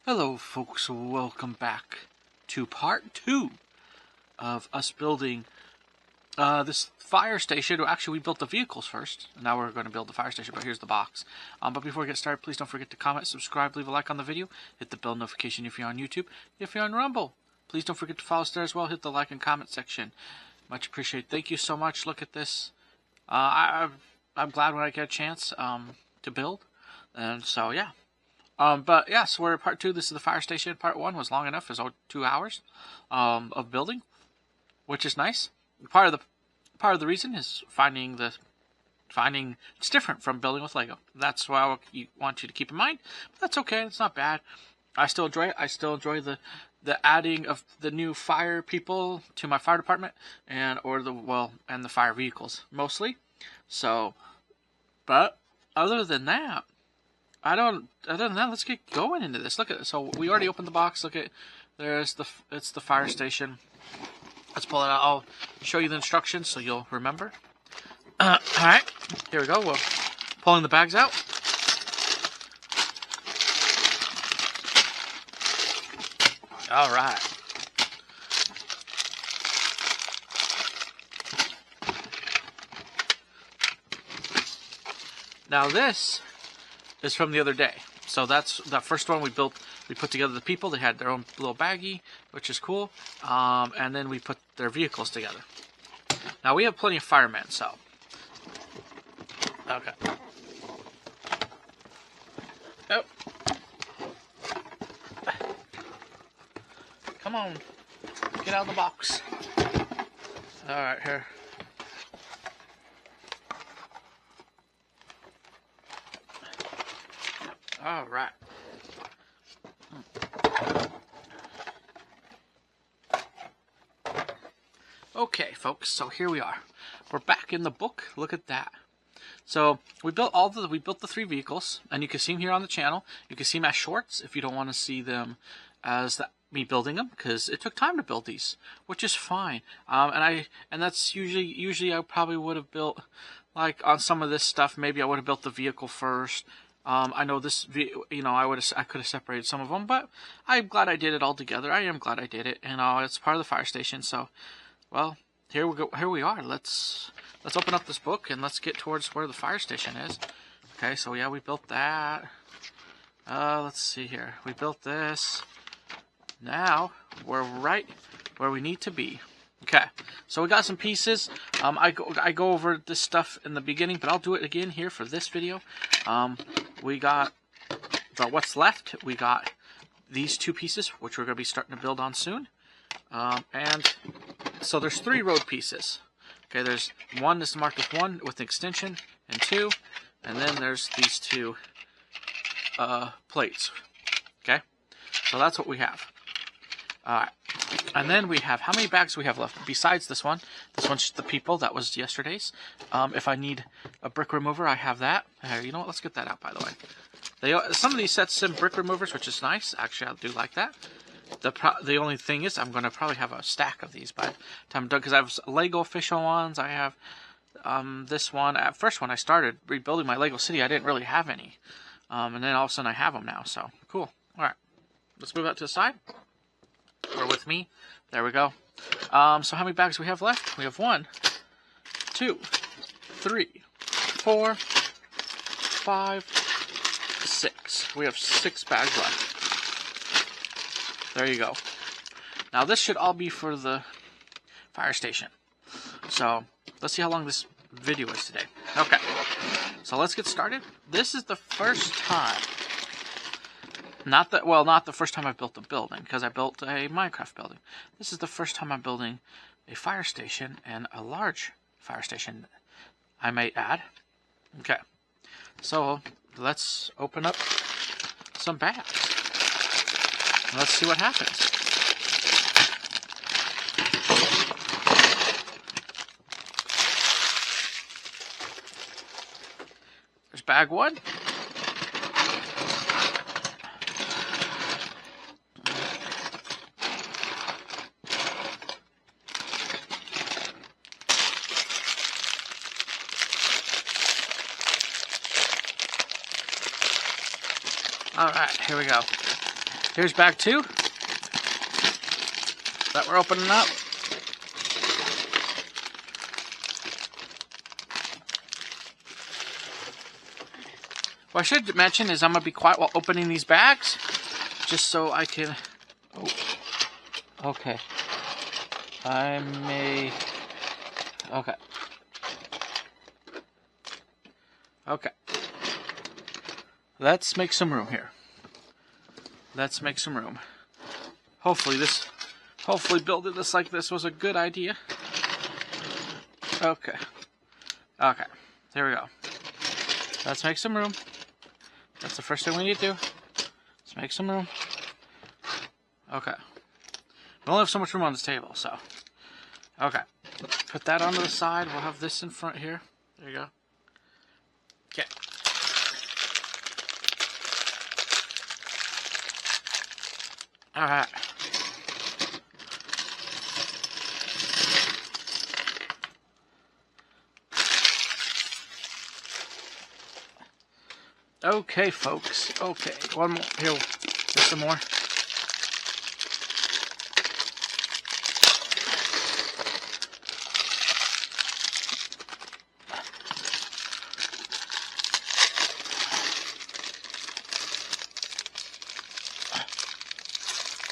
Hello folks, welcome back to part 2 of us building this fire station. Actually, we built the vehicles first, and now we're going to build the fire station, but here's the box. But before we get started, please don't forget to comment, subscribe, leave a like on the video, hit the bell notification if you're on YouTube. If you're on Rumble, please don't forget to follow us there as well, hit the like and comment section. Much appreciated. Thank you so much. Look at this. I'm glad when I get a chance to build, and so yeah. But yeah, so we're at part 2. This is the fire station. Part 1 was long enough. It was 2 hours of building, which is nice. Part of the reason is finding it's different from building with Lego. That's why I want you to keep in mind. But that's okay. It's not bad. I still enjoy it. I still enjoy the adding of the new fire people to my fire department and the fire vehicles mostly. So, but other than that, let's get going into this. Look at it. So we already opened the box. Look at, it's the fire station. Let's pull it out. I'll show you the instructions so you'll remember. Alright, here we go. We're pulling the bags out. Alright. Now this is from the other day. So that's that first one we built. We put together the people. They had their own little baggie, which is cool. And then we put their vehicles together. Now we have plenty of firemen, so. Okay. Oh. Come on. Get out of the box. Alright, here. All right. Okay, folks. So here we are. We're back in the book. Look at that. So we built the 3 vehicles, and you can see them here on the channel. You can see them as shorts if you don't want to see them as me building them, because it took time to build these, which is fine. And that's usually I probably would have built, like on some of this stuff. Maybe I would have built the vehicle first. I know this, I could have separated some of them, but I'm glad I did it all together. I am glad I did it, and it's part of the fire station. So, well, here we go. Here we are. Let's open up this book and let's get towards where the fire station is. Okay, so yeah, we built that. Let's see here. We built this. Now we're right where we need to be. Okay, so we got some pieces. I go over this stuff in the beginning, but I'll do it again here for this video. We got what's left. We got these 2 pieces, which we're going to be starting to build on soon. And so there's 3 road pieces. Okay, there's one. This is marked with 1 with an extension, and 2, and then there's these 2 plates. Okay, so that's what we have. All right. And then we have, how many bags do we have left? Besides this one. This one's the people. That was yesterday's. If I need a brick remover, I have that. You know what? Let's get that out, by the way. Some of these sets send brick removers, which is nice. Actually, I do like that. The only thing is, I'm going to probably have a stack of these by the time I'm done, because I have Lego official ones. I have this one. At first, when I started rebuilding my Lego City, I didn't really have any. And then all of a sudden, I have them now. So, cool. All right. Let's move out to the side. Or with me. There we go. So how many bags do we have left? We have 1, 2, 3, 4, 5, 6. We have 6 bags left. There you go. Now this should all be for the fire station. So let's see how long this video is today. Okay. So let's get started. This is the first time. Not the first time I've built a building, because I built a Minecraft building. This is the first time I'm building a fire station, and a large fire station, I might add. Okay, so let's open up some bags. Let's see what happens. There's bag 1. Alright, here we go. Here's bag 2 that we're opening up. What I should mention is I'm going to be quiet while opening these bags, just so I can... Oh, okay. I may... Okay. Okay. Let's make some room here. Let's make some room. Hopefully building this like this was a good idea. Okay. Okay. There we go. Let's make some room. That's the first thing we need to do. Let's make some room. Okay. We only have so much room on this table, so. Okay. Put that onto the side. We'll have this in front here. There you go. Okay. Alright. Okay, folks. Okay, one more. Here, just some more.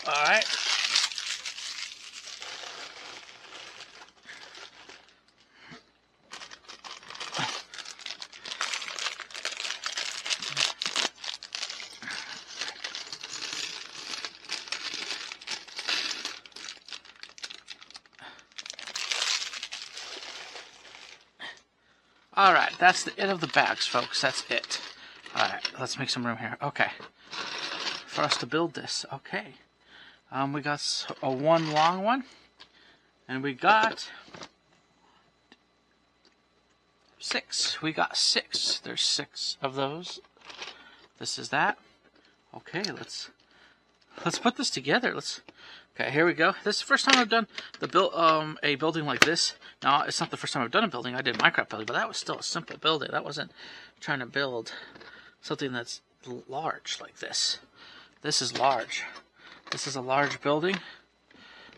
All right. Alright, that's the end of the bags, folks. That's it. Alright, let's make some room here. Okay. For us to build this. Okay. We got a one long one. And we got 6. We got 6. There's 6 of those. This is that. Okay, let's put this together. Okay, here we go. This is the first time I've done a building like this. Now, it's not the first time I've done a building. I did Minecraft building, but that was still a simple building. That wasn't trying to build something that's large like this. This is large. This is a large building.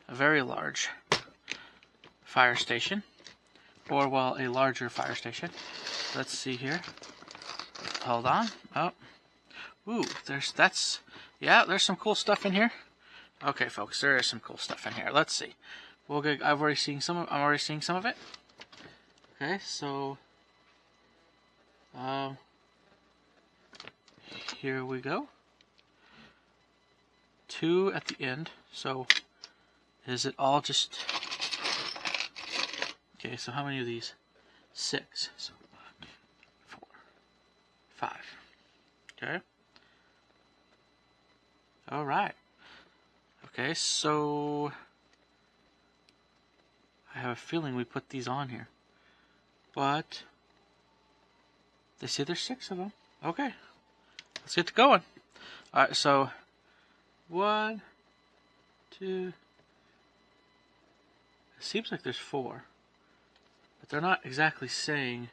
A very large fire station. Or, well, a larger fire station. Let's see here. Hold on. Oh. Ooh, there's some cool stuff in here. Okay, folks, there is some cool stuff in here. Let's see. I'm already seeing some of it. Okay, so here we go. 2 at the end. So is it all just... Okay, so how many of these? 6. So 1, 4, 5. Okay. All right. Okay, so I have a feeling we put these on here, but they say there's 6 of them. Okay, let's get to going. All right, so 1, 2. It seems like there's 4, but they're not exactly saying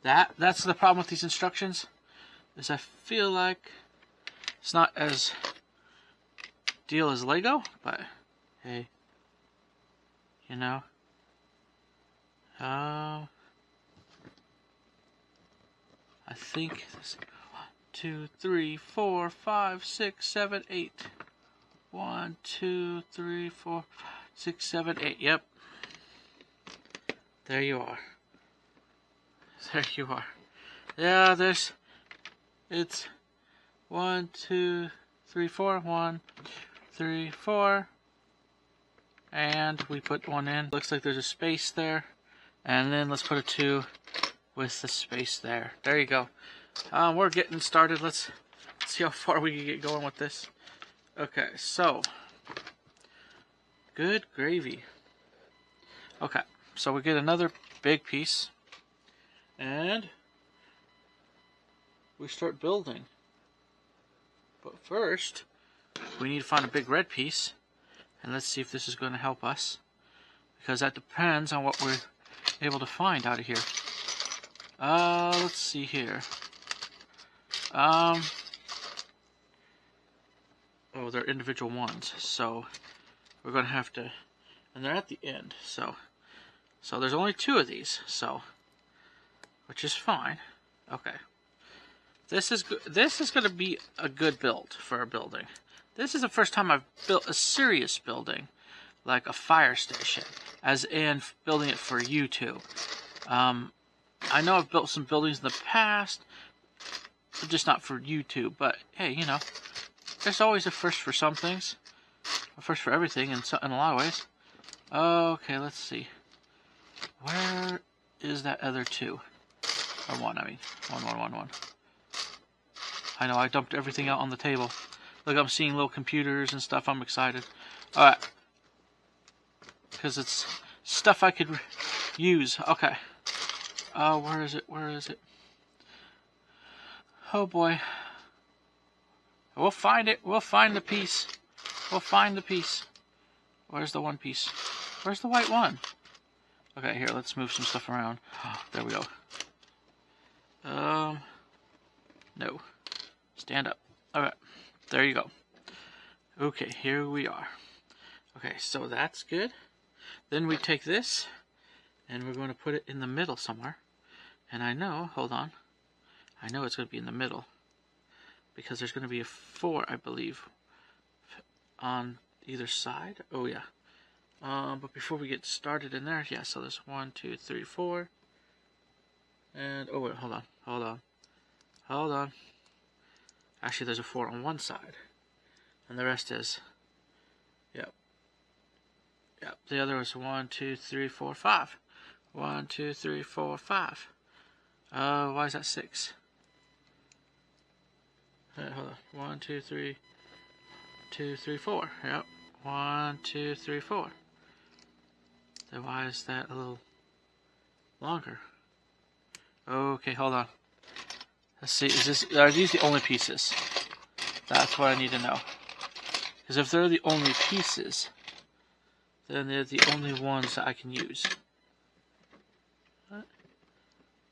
that. That's the problem with these instructions, is I feel like it's not as deal as Lego, but hey, you know, I think this 1, 2, 3, 4, 5, 6, 7, 8. 1, 2, 3, 4, 5, 6, 7, 8. Yep. There you are. There you are. Yeah, it's 1, 2, 3, 4. 1, 3, 4. And we put 1 in. Looks like there's a space there. And then let's put a 2 with the space there. There you go. We're getting started. Let's see how far we can get going with this. Okay, so good gravy. Okay, so we get another big piece. And we start building. But first, we need to find a big red piece. And let's see if this is going to help us. Because that depends on what we're able to find out of here. Let's see here. Oh Oh, they're individual ones, so we're going to have to, and they're at the end, so there's only 2 of these, so, which is fine. Okay. This is going to be a good build for a building. This is the first time I've built a serious building, like a fire station, as in building it for YouTube. I know I've built some buildings in the past, but just not for YouTube. But hey, you know, there's always a first for some things, a first for everything in a lot of ways. Okay, let's see. Where is that other 2? Or 1, I mean. 1. I know, I dumped everything out on the table. Look, I'm seeing little computers and stuff. I'm excited. Alright. Because it's stuff I could use. Okay. Where is it? Where is it? Oh boy. We'll find it. We'll find the piece. We'll find the piece. Where's the one piece? Where's the white one? Okay, here, let's move some stuff around. There we go. No. Stand up. Alright. There you go. Okay, here we are. Okay, so that's good. Then we take this, and we're going to put it in the middle somewhere. And I know, hold on. I know it's going to be in the middle. Because there's going to be a 4, I believe, on either side. Oh, yeah. But before we get started in there, yeah, so there's 1, 2, 3, 4. And, oh, wait, hold on. Hold on. Hold on. Actually, there's a 4 on one side. And the rest is, yep. Yep, the other was 1, 2, 3, 4, 5. 1, 2, 3, 4, 5. Why is that 6? Hold on. 1, 2, 3, 2, 3, 4. Yep. 1, 2, 3, 4. Then why is that a little longer? Okay, hold on. Let's see. Are these the only pieces? That's what I need to know. Because if they're the only pieces, then they're the only ones that I can use. What?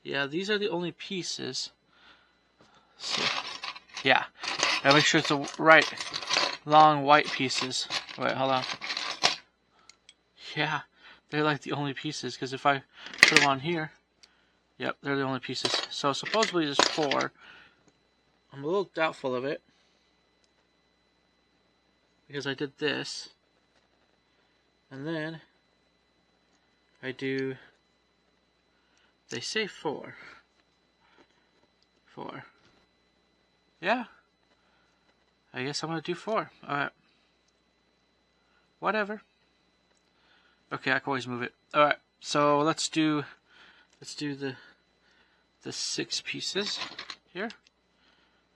Yeah, these are the only pieces. Let's see. Yeah. Gotta make sure it's the right long white pieces. Wait, hold on. Yeah, they're like the only pieces, because if I put them on here, yep, they're the only pieces. So supposedly there's 4. I'm a little doubtful of it, because I did this, and then I do, they say 4. 4. Yeah. I guess I'm going to do 4. Alright. Whatever. Okay, I can always move it. Alright, so let's do the 6 pieces here.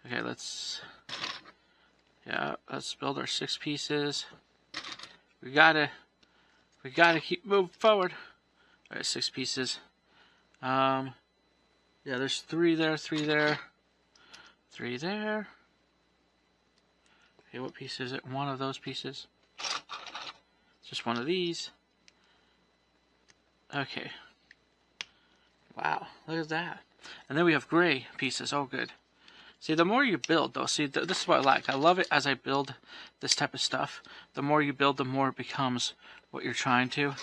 Okay, let's build our 6 pieces. We gotta keep moving forward. Alright, 6 pieces. Yeah, there's 3 there, 3 there, 3 there. Okay, what piece is it? One of those pieces. It's just one of these. Okay. Wow, look at that. And then we have gray pieces. Oh, good. See, the more you build, though, see, this is what I like. I love it as I build this type of stuff. The more you build, the more it becomes what you're trying to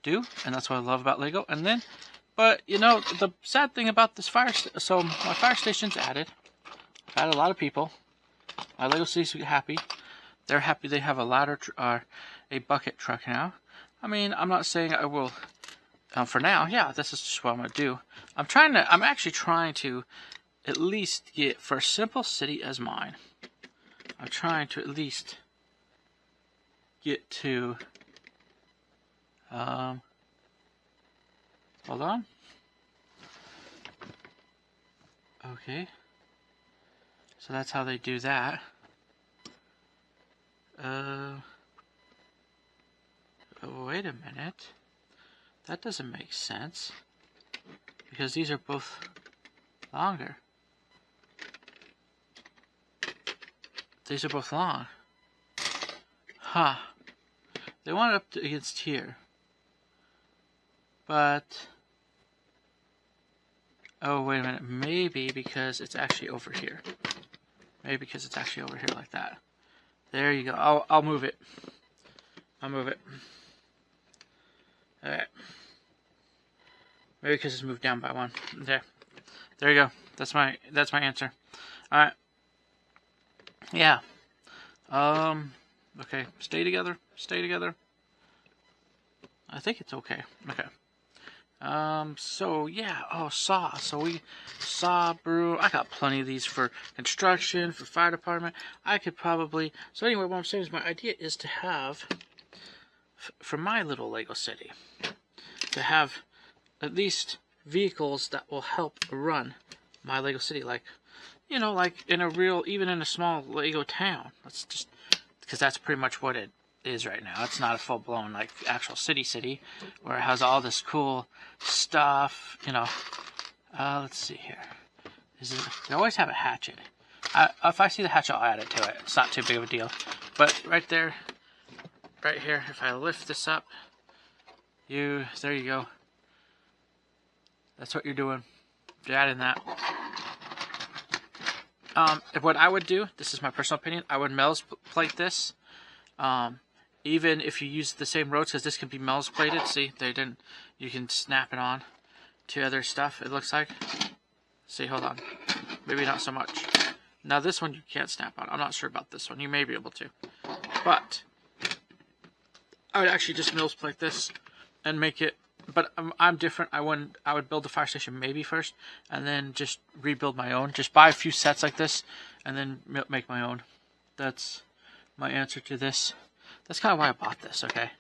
do. And that's what I love about Lego. And then, but, you know, the sad thing about this so my fire station's added. I've had a lot of people. My Lego Cities are happy. They're happy they have a ladder, a bucket truck now. I mean, I'm not saying I will... for now, yeah, this is just what I'm going to do. I'm actually trying to at least get, for a simple city as mine, I'm trying to at least get to, hold on. Okay. So that's how they do that. Oh, wait a minute. That doesn't make sense, because these are both longer. These are both long. Huh. They want it up to against here. But, oh, wait a minute. Maybe because it's actually over here. Maybe because it's actually over here like that. There you go. I'll move it. I'll move it. Alright. Maybe because it's moved down by one. There. There you go. That's my answer. Alright. Yeah. Okay. Stay together. Stay together. I think it's okay. Okay. So yeah, saw. So we saw brew. I got plenty of these for construction, for fire department. I could probably. So anyway, what I'm saying is my idea is to have, for my little Lego city, to have at least vehicles that will help run my Lego city, like, you know, like in a real, even in a small Lego town. That's just because that's pretty much what it is right now. It's not a full-blown like actual city where it has all this cool stuff, you know. Let's see here. They always have a hatchet. If I see the hatchet, I'll add it to it. It's not too big of a deal. But right there, right here, if I lift this up, there you go. That's what you're doing. You're adding that. What I would do, this is my personal opinion, I would Mel's plate this. Even if you use the same roads, because this can be Mel's plated. See, you can snap it on to other stuff, it looks like. See, hold on. Maybe not so much. Now this one you can't snap on. I'm not sure about this one. You may be able to. But I would actually just Mills plate this and make it. But I'm different. I would build the fire station maybe first, and then just rebuild my own. Just buy a few sets like this, and then make my own. That's my answer to this. That's kind of why I bought this. Okay,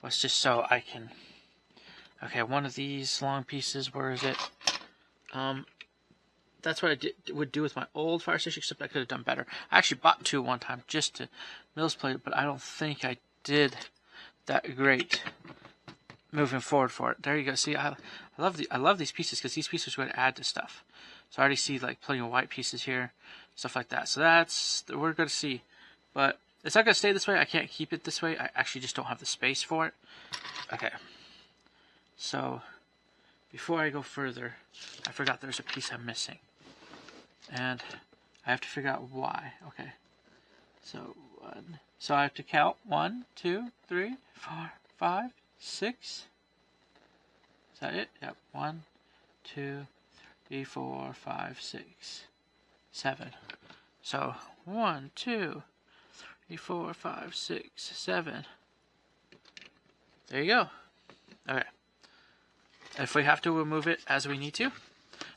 was just so I can. Okay, one of these long pieces. Where is it? That's what I would do with my old fire station, except I could have done better. I actually bought two one time just to Mills plate it, but I don't think I did that great moving forward for it. There you go. See, I love these pieces because these pieces would add to stuff. So I already see like plenty of white pieces here, stuff like that. So we're going to see, but it's not going to stay this way. I can't keep it this way. I actually just don't have the space for it. Okay. So before I go further, I forgot there's a piece I'm missing, and I have to figure out why. Okay. So I have to count 1, 2, 3, 4, 5, 6. Is that it? Yep. 1, 2, 3, 4, 5, 6, 7. So 1, 2, 3, 4, 5, 6, 7. There you go. Okay. If we have to, we'll move it as we need to.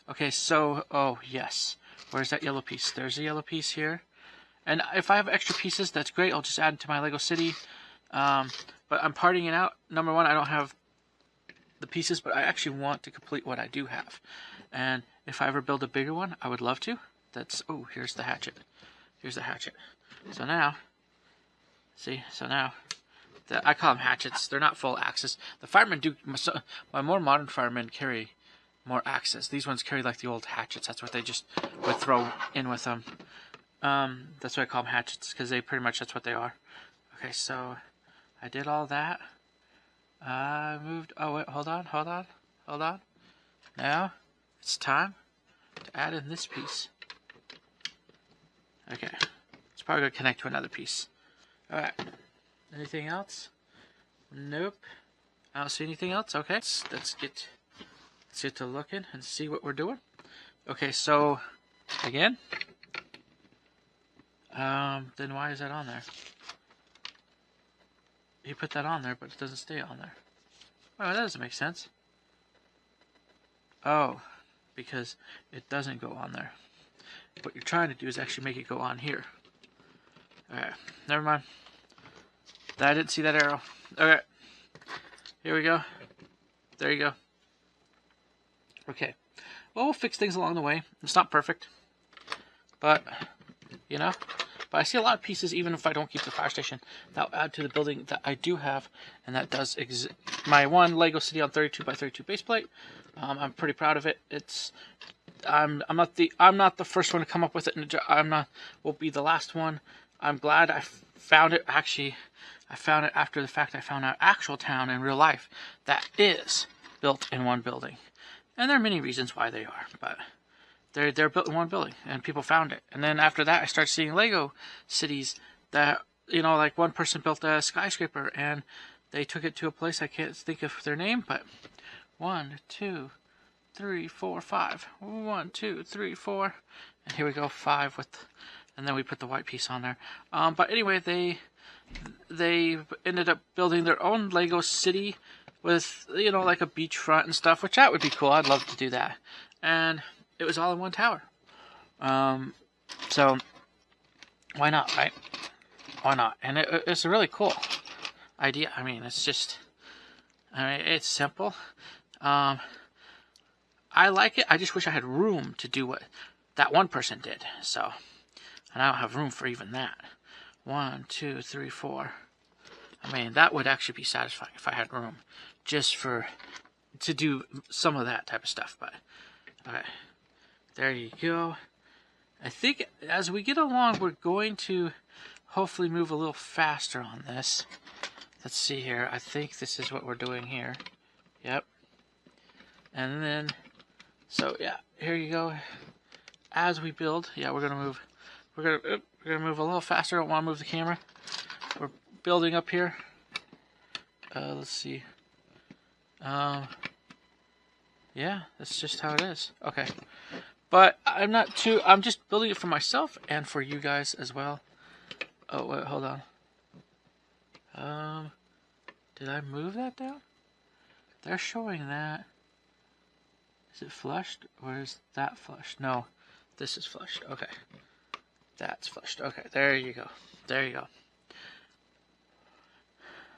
Okay, so, oh, yes. Where's that yellow piece? There's a yellow piece here. And if I have extra pieces, that's great. I'll just add it to my Lego City. But I'm parting it out. Number one, I don't have the pieces, but I actually want to complete what I do have. And if I ever build a bigger one, I would love to. Oh, here's the hatchet. Here's the hatchet. So now, see, I call them hatchets. They're not full axes. The firemen do. My more modern firemen carry more axes. These ones carry like the old hatchets. That's what they just would throw in with them. That's why I call them hatchets, because that's what they are. Okay, so I did all that. I moved. Oh wait, hold on. Now it's time to add in this piece. Okay, it's probably gonna connect to another piece. All right. Anything else? Nope. I don't see anything else. Okay. Let's get to looking and see what we're doing. Okay, so again. Then why is that on there? You put that on there, but it doesn't stay on there. Oh, that doesn't make sense. Oh, because it doesn't go on there. What you're trying to do is actually make it go on here. Alright, never mind. I didn't see that arrow. Okay. Here we go. There you go. Okay. Well, we'll fix things along the way. It's not perfect. But, you know. But I see a lot of pieces, even if I don't keep the fire station, that'll add to the building that I do have. And that does my one Lego City on 32 by 32 base plate. I'm pretty proud of it. I'm not the first one to come up with it. Won't be the last one. I'm glad I found it. Actually, I found it after the fact. I found an actual town in real life that is built in one building. And there are many reasons why they are, but they're built in one building, and people found it. And then after that, I started seeing Lego cities that like one person built a skyscraper and they took it to a place, I can't think of their name, but 1, 2, 3, 4, 5. 1, 2, 3, 4. And here we go, 5 and then we put the white piece on there. But anyway, they ended up building their own Lego city with, like a beachfront and stuff, which that would be cool. I'd love to do that. And it was all in one tower. So why not, right? Why not? And it's a really cool idea. I mean, it's simple. I like it. I just wish I had room to do what that one person did. So, and I don't have room for even that. 1, 2, 3, 4. I mean, that would actually be satisfying if I had room just to do some of that type of stuff. But, okay. There you go. I think as we get along, we're going to hopefully move a little faster on this. Let's see here. I think this is what we're doing here. Yep. And then, so yeah, here you go. As we build, yeah, we're gonna move. We're gonna move a little faster. I don't want to move the camera. We're building up here. Let's see. Yeah, that's just how it is. Okay. But I'm just building it for myself and for you guys as well. Oh, wait, hold on. Did I move that down? They're showing that. Is it flushed or is that flushed? No, this is flushed. Okay. That's flushed. Okay, there you go. There you go.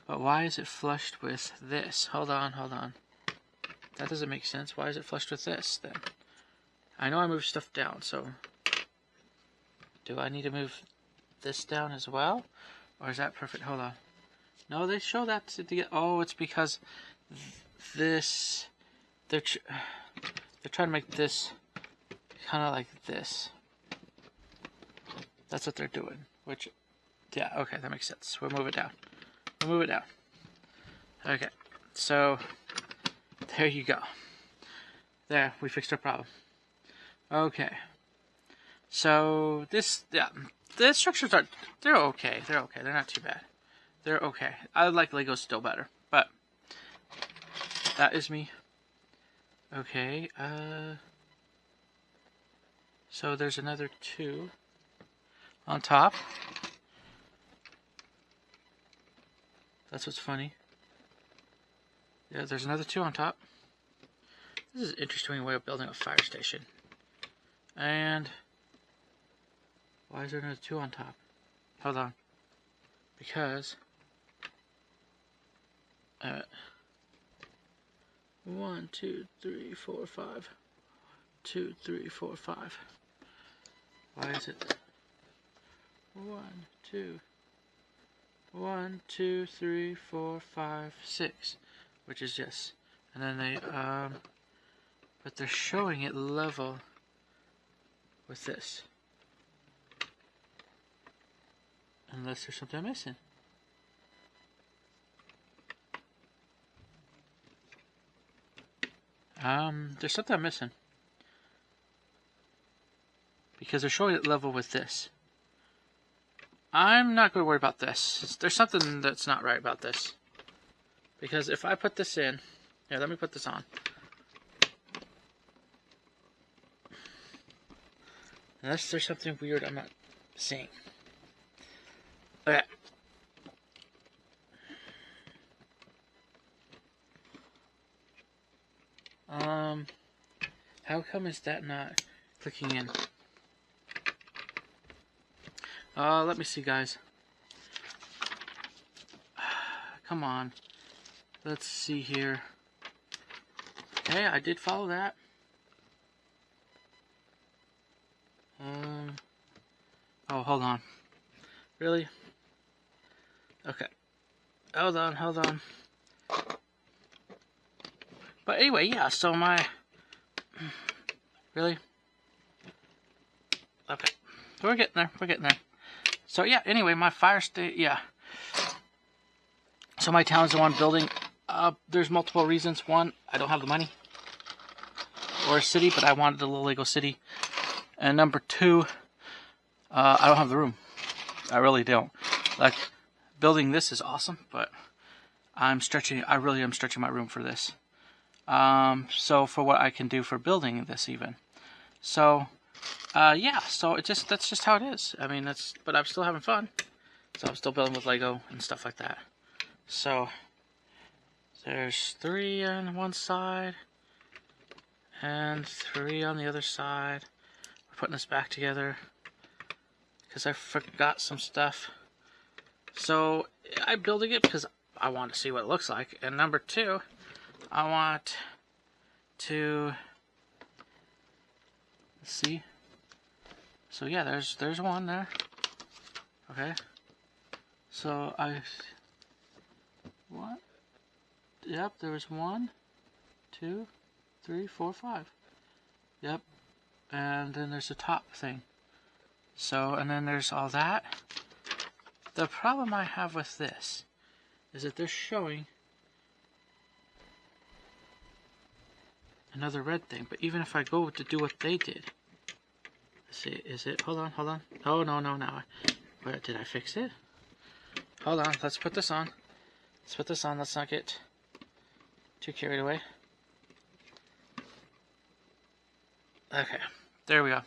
But why is it flushed with this? Hold on. That doesn't make sense. Why is it flushed with this then? I know I moved stuff down, so do I need to move this down as well? Or is that perfect? Hold on. No, they show that to get. Oh, it's because this. They're trying to make this kind of like this. That's what they're doing. Which, yeah, okay, that makes sense. We'll move it down. Okay, so there you go. There, we fixed our problem. Okay. So this, yeah, the structures they're okay. They're not too bad. They're okay. I like Legos still better, but that is me. Okay. So there's another 2 on top. That's what's funny. Yeah, there's another 2 on top. This is an interesting way of building a fire station. And why is there another 2 on top? Hold on. Because 1, 2, 3, 4, 5. 2, 3, 4, 5. Why is it 1, 2, 1, 2, 3, 4, 5, 6, which is yes. And then they but they're showing it level with this. Unless there's something I'm missing. There's something I'm missing. Because they're showing it level with this. I'm not going to worry about this. There's something that's not right about this. Because if I put this in... Here, let me put this on. Unless there's something weird I'm not seeing. Okay. How come is that not clicking in? Let me see, guys. Come on. Let's see here. Hey, I did follow that. Oh, hold on. Really? Okay. Hold on. But anyway, yeah, so my... Really? Okay. So we're getting there. So yeah, anyway, my fire state, yeah. So my town's the one building. There's multiple reasons. One, I don't have the money. Or a city, but I wanted a little Lego city. And number 2, I don't have the room. I really don't. Like, building this is awesome, but I really am stretching my room for this. So for what I can do for building this even. So, yeah, so that's just how it is. I mean, but I'm still having fun. So I'm still building with Lego and stuff like that. So, there's 3 on one side, and 3 on the other side. We're putting this back together, because I forgot some stuff. So, I'm building it because I want to see what it looks like. And number 2, I want to see. So yeah, there's one there. Okay. So what? Yep, there was 1, 2, 3, 4, 5. Yep. And then there's the top thing. So, and then there's all that. The problem I have with this is that they're showing another red thing, but even if I go to do what they did, let's see, is it, hold on, oh no, now, where did I fix it? Hold on, let's put this on, let's not get too carried away. Okay, there we go.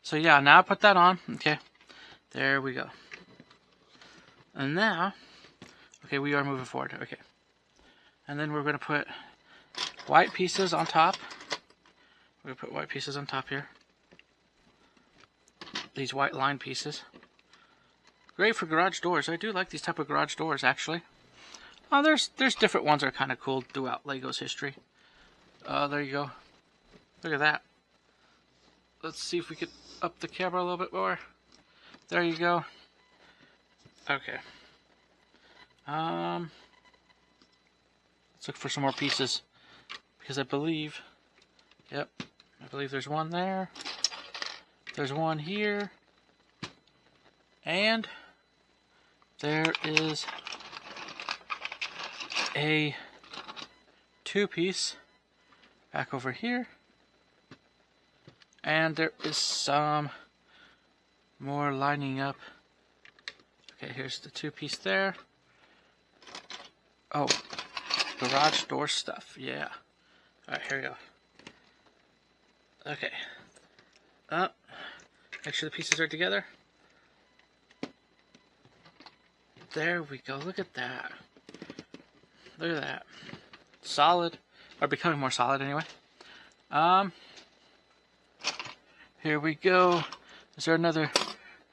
So yeah, now I put that on, okay, there we go. And now, okay, we are moving forward, okay. And then we're going to put white pieces on top. We're going to put white pieces on top here. These white line pieces. Great for garage doors. I do like these type of garage doors, actually. There's different ones that are kind of cool throughout Lego's history. There you go. Look at that. Let's see if we could up the camera a little bit more. There you go. Okay. Let's look for some more pieces. Because I believe, yep, I believe there's one there. There's one here. And there is a 2-piece back over here. And there is some more lining up. Okay, here's the 2-piece there. Oh, garage door stuff, yeah. Alright, here we go. Okay. Make sure the pieces are together. There we go, look at that. Look at that. Solid, or becoming more solid anyway. Here we go. Is there another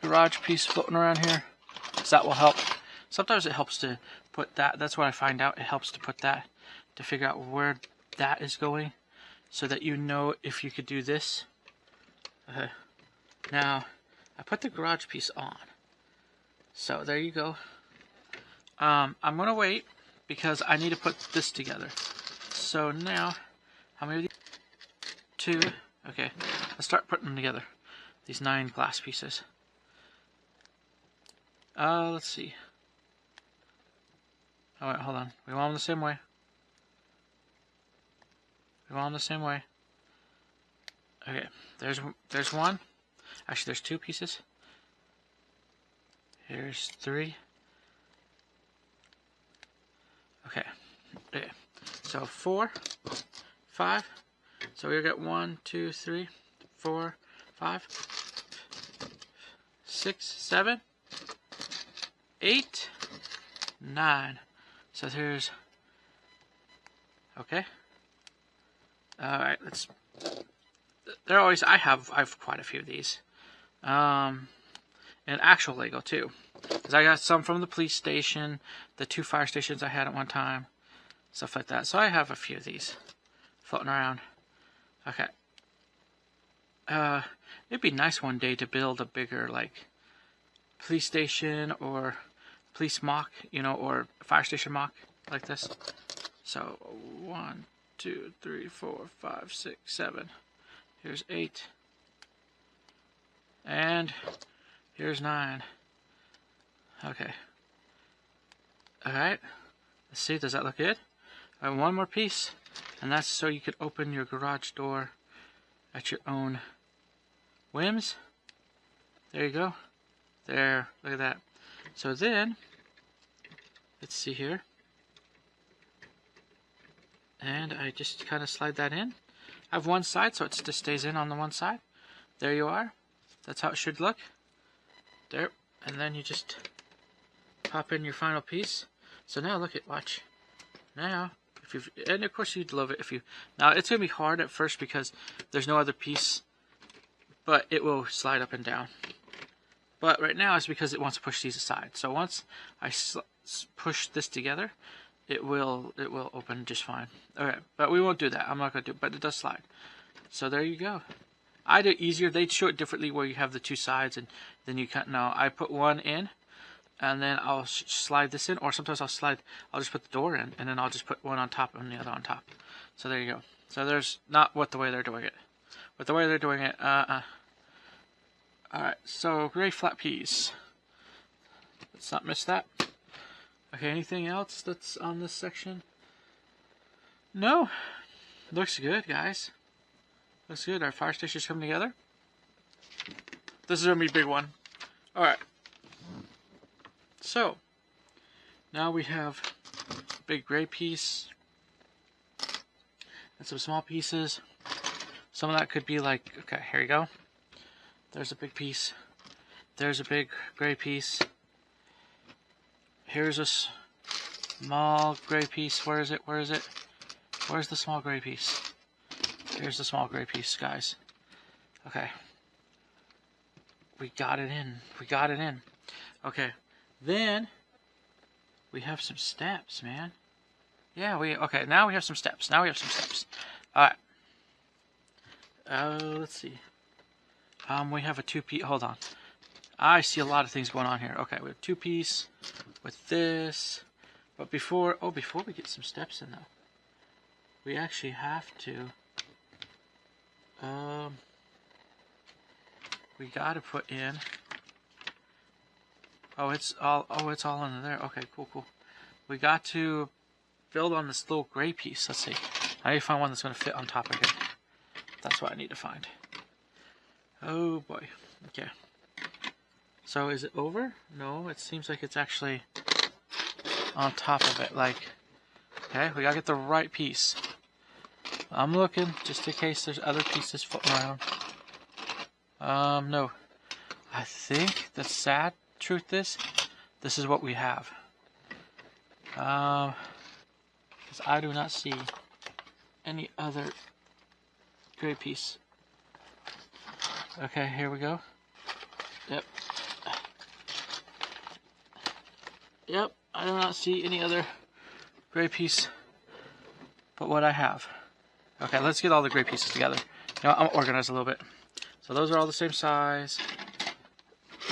garage piece floating around here? So that will help. Sometimes it helps to put that, that's what I find out, it helps to put that, to figure out where that is going, so that you know if you could do this. Okay. Now, I put the garage piece on. So there you go. I'm going to wait, because I need to put this together. So now, how many of these? 2. Okay, let's start putting them together. These 9 glass pieces. Let's see. Oh wait, hold on. We want them the same way. We want them the same way. Okay, there's one. Actually, there's 2 pieces. Here's 3. Okay. So 4, 5. So we got 1, 2, 3, 4, 5, 6, 7, 8, 9. So there's. Okay. All right. Let's. They're always. I have quite a few of these. And actual Lego too, because I got some from the police station, the 2 fire stations I had at one time, stuff like that. So I have a few of these floating around. Okay. It'd be nice one day to build a bigger, like, police station or police mock, you know, or fire station mock like this. So 1, 2, 3, 4, 5, 6, 7. Here's 8. And here's 9. Okay. Alright. Let's see, does that look good? Alright, one more piece. And that's so you could open your garage door at your own whims. There you go. There. Look at that. So then, let's see here. And I just kind of slide that in. I have one side, so it just stays in on the one side. There you are. That's how it should look. There. And then you just pop in your final piece. So now look at, watch. Now, if you, and of course you'd love it if you, now it's going to be hard at first because there's no other piece, but it will slide up and down. But right now it's because it wants to push these aside. So once I push this together, it will open just fine. Alright, but we won't do that. I'm not going to do it, but it does slide. So there you go. I do it easier. They show it differently where you have the two sides and then you can't. No, I put one in and then I'll slide this in, or sometimes I'll just put the door in and then I'll just put one on top and the other on top. So there you go. So there's not the way they're doing it. But the way they're doing it, alright, so gray flat piece. Let's not miss that. Okay, anything else that's on this section? No. Looks good, guys. Looks good. Our fire station's coming together. This is going to be a big one. Alright. So, now we have a big gray piece and some small pieces. Some of that could be like, okay, here you go. There's a big piece. There's a big gray piece. Here's a small gray piece. Where is it? Where is it? Where's the small gray piece? Here's the small gray piece, guys. Okay. We got it in. We got it in. Okay. Then we have some steps, man. Yeah, okay, now we have some steps. Now we have some steps. Alright. Let's see. We have a two-piece. Hold on. I see a lot of things going on here. Okay, we have two-piece with this. But before we get some steps in though, we actually have to we gotta put in, it's all under there. Okay, cool. We got to build on this little gray piece. Let's see. I need to find one that's gonna fit on top of here. That's what I need to find. Oh boy. Okay. So is it over? No, it seems like it's actually on top of it. Like, okay, we gotta get the right piece. I'm looking just in case there's other pieces floating around. No. I think the sad truth is, this is what we have. Because I do not see any other gray piece. Okay, here we go. Yep, I do not see any other gray piece but what I have. Okay, let's get all the gray pieces together. You know, I'm organized a little bit. So those are all the same size.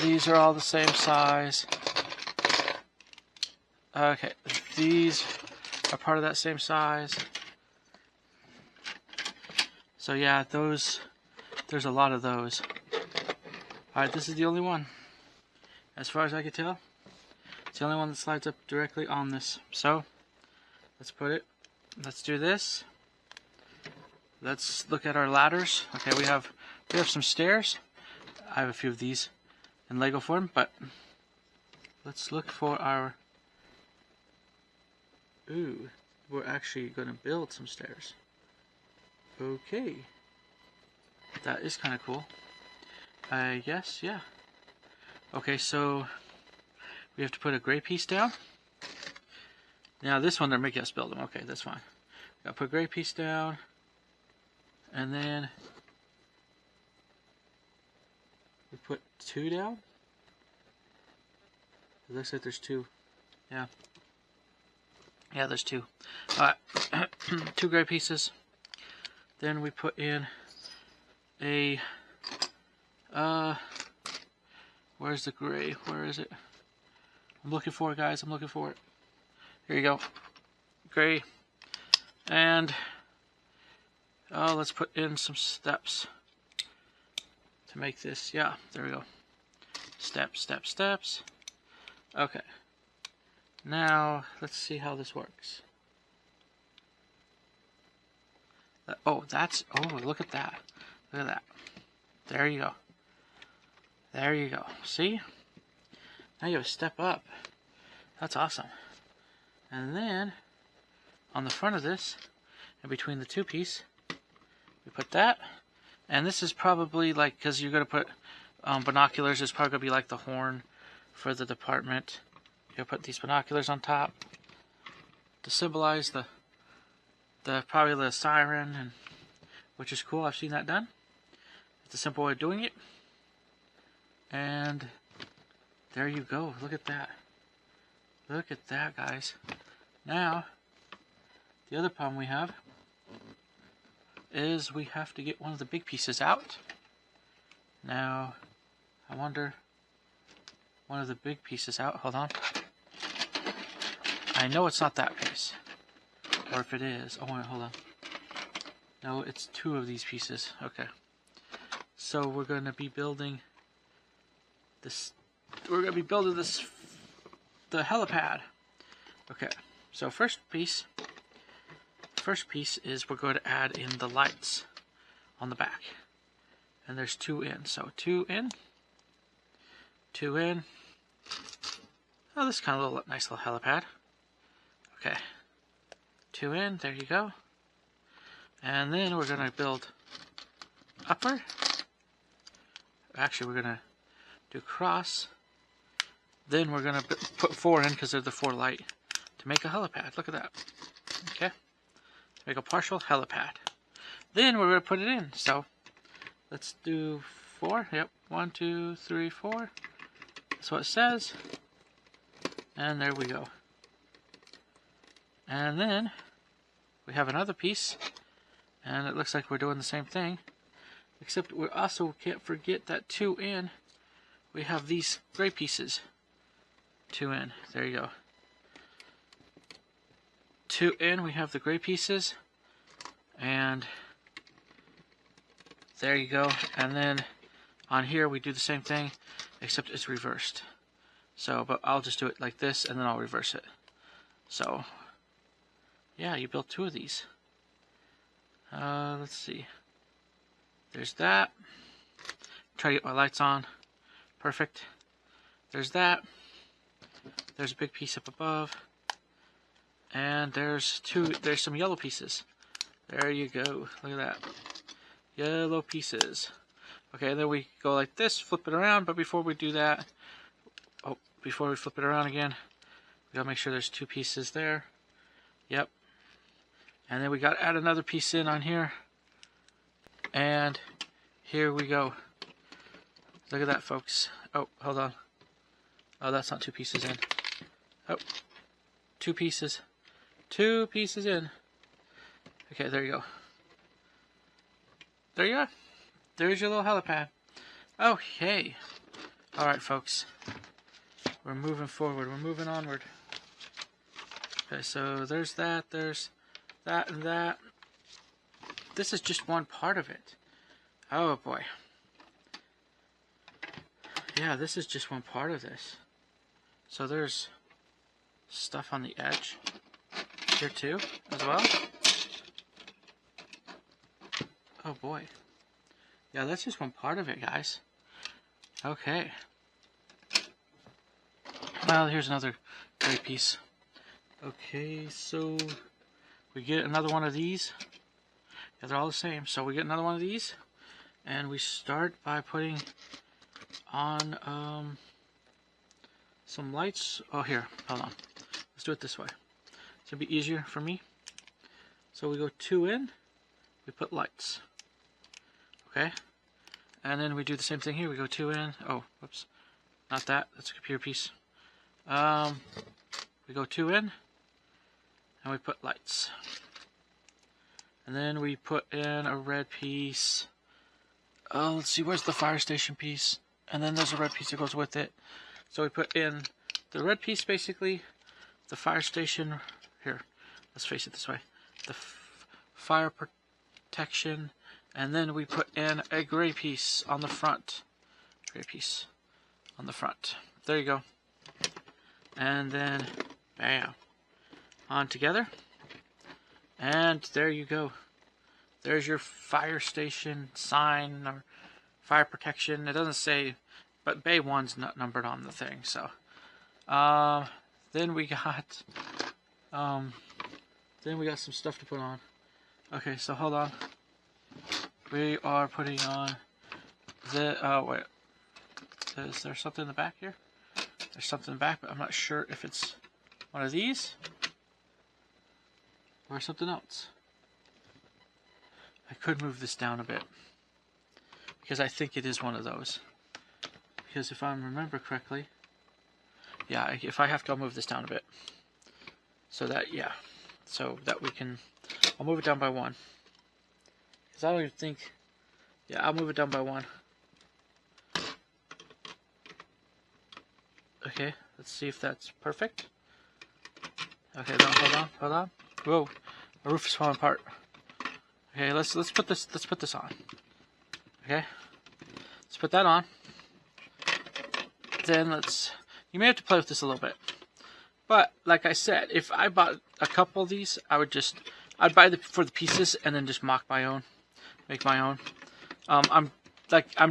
These are all the same size. Okay, these are part of that same size. So yeah, there's a lot of those. Alright, this is the only one. As far as I can tell, it's the only one that slides up directly on this. So, let's do this. Let's look at our ladders. Okay, we have some stairs. I have a few of these in Lego form, but let's look for our, we're actually going to build some stairs. Okay. That is kind of cool. I guess, yeah. Okay, so we have to put a gray piece down. Now this one they're making us build them. Okay, that's fine. Gotta put a gray piece down. And then we put two down. It looks like there's two. Yeah. Yeah, there's two. Alright. Two gray pieces. Then we put in a where's the gray? Where is it? I'm looking for it, guys. I'm looking for it. Here you go. Gray. And let's put in some steps to make this. Yeah, there we go. Steps, steps, steps. Okay. Now, let's see how this works. Oh, look at that. Look at that. There you go. There you go. See? Now you have a step up. That's awesome. And then on the front of this, in between the two piece, we put that. And this is probably like, because you're going to put binoculars, it's probably going to be like the horn for the department. You'll put these binoculars on top to symbolize the probably the siren, and which is cool. I've seen that done. It's a simple way of doing it. And there you go. Look at that. Look at that, guys. Now, the other problem we have is we have to get one of the big pieces out. Now, I wonder, one of the big pieces out. Hold on. I know it's not that piece. Or if it is. Oh, wait, hold on. No, it's two of these pieces. Okay. So we're going to be building this. We're going to be building this, the helipad. Okay. So first piece is we're going to add in the lights on the back. And there's two in. So two in. Two in. Oh, this is kind of a nice little helipad. Okay. Two in. There you go. And then we're going to build upper. Actually, we're going to do cross. Then we're going to put four in because they're the four light to make a helipad. Look at that. Okay. To make a partial helipad. Then we're going to put it in. So let's do four. Yep. 1, 2, 3, 4. That's what it says. And there we go. And then we have another piece. And it looks like we're doing the same thing. Except we also can't forget that two in. We have these gray pieces. Two in. There you go. Two in. We have the gray pieces. And there you go. And then on here we do the same thing. Except it's reversed. So, but I'll just do it like this. And then I'll reverse it. So, yeah, you built two of these. Let's see. There's that. Try to get my lights on. Perfect. There's that. There's a big piece up above. And there's some yellow pieces. There you go. Look at that. Yellow pieces. Okay, then we go like this, flip it around, but before we do that, before we flip it around again, we gotta make sure there's two pieces there. Yep. And then we gotta add another piece in on here. And here we go. Look at that, folks. Oh, hold on. Oh, that's not two pieces in. Oh, two pieces. Two pieces in. Okay, there you go. There you are. There's your little helipad. Okay. Alright, folks. We're moving forward. We're moving onward. Okay, so there's that. There's that and that. This is just one part of it. Oh, boy. Yeah, this is just one part of this. So there's stuff on the edge here too, as well. Oh boy. Yeah, that's just one part of it, guys. Okay. Well, here's another gray piece. Okay, so we get another one of these. Yeah, they're all the same. So we get another one of these, and we start by putting on some lights. Oh, here, hold on. Let's do it this way. It's gonna be easier for me. So we go two in, we put lights. Okay, and then we do the same thing here. We go two in. Oh, whoops, not that. That's a computer piece. We go two in, and we put lights. And then we put in a red piece. Oh, let's see, where's the fire station piece? And then there's a red piece that goes with it. So we put in the red piece, basically, the fire station. Here, let's face it this way. The fire protection. And then we put in a gray piece on the front. Gray piece on the front. There you go. And then, bam, on together. And there you go. There's your fire station sign or fire protection. It doesn't say, but Bay 1's not numbered on the thing. So Then we got some stuff to put on. Okay, so hold on. We are putting on the wait. Is there something in the back here? There's something in the back, but I'm not sure if it's one of these or something else. I could move this down a bit because I think it is one of those. Because if I remember correctly, yeah, if I have to, I'll move this down a bit. So that, yeah, so that we can, I'll move it down by 1. Because I don't even think, yeah, I'll move it down by 1. Okay, let's see if that's perfect. Okay, hold on. Whoa, my roof is falling apart. Okay, let's put this on. Okay, let's put that on. Then you may have to play with this a little bit. But like I said, if I bought a couple of these, I'd buy for the pieces and then just make my own. I'm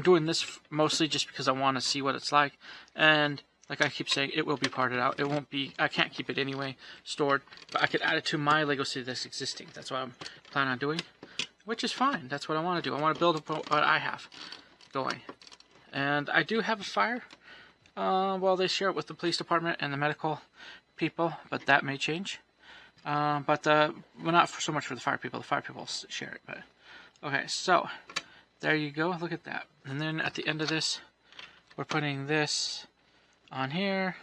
doing this mostly just because I want to see what it's like, and like I keep saying, it will be parted out. It won't be. I can't keep it anyway stored, but I could add it to my Lego City that's existing. That's what I'm planning on doing, which is fine. That's what I want to do. I want to build what I have going, and I do have a fire. Well, they share it with the police department and the medical people, but that may change. Well, not so much for the fire people. The fire people share it, but okay. So there you go. Look at that. And then at the end of this, we're putting this on here.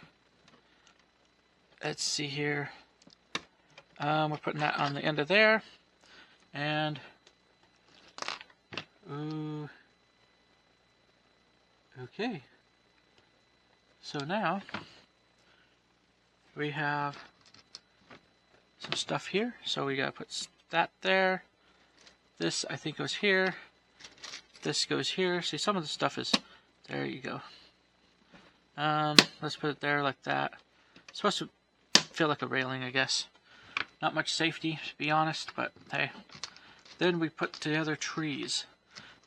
Let's see here. We're putting that on the end of there, and ooh, okay. So now we have some stuff here. So we gotta put that there. This I think goes here. This goes here. See, some of the stuff is there. You go. Let's put it there like that. It's supposed to feel like a railing, I guess. Not much safety, to be honest, but hey. Then we put together trees.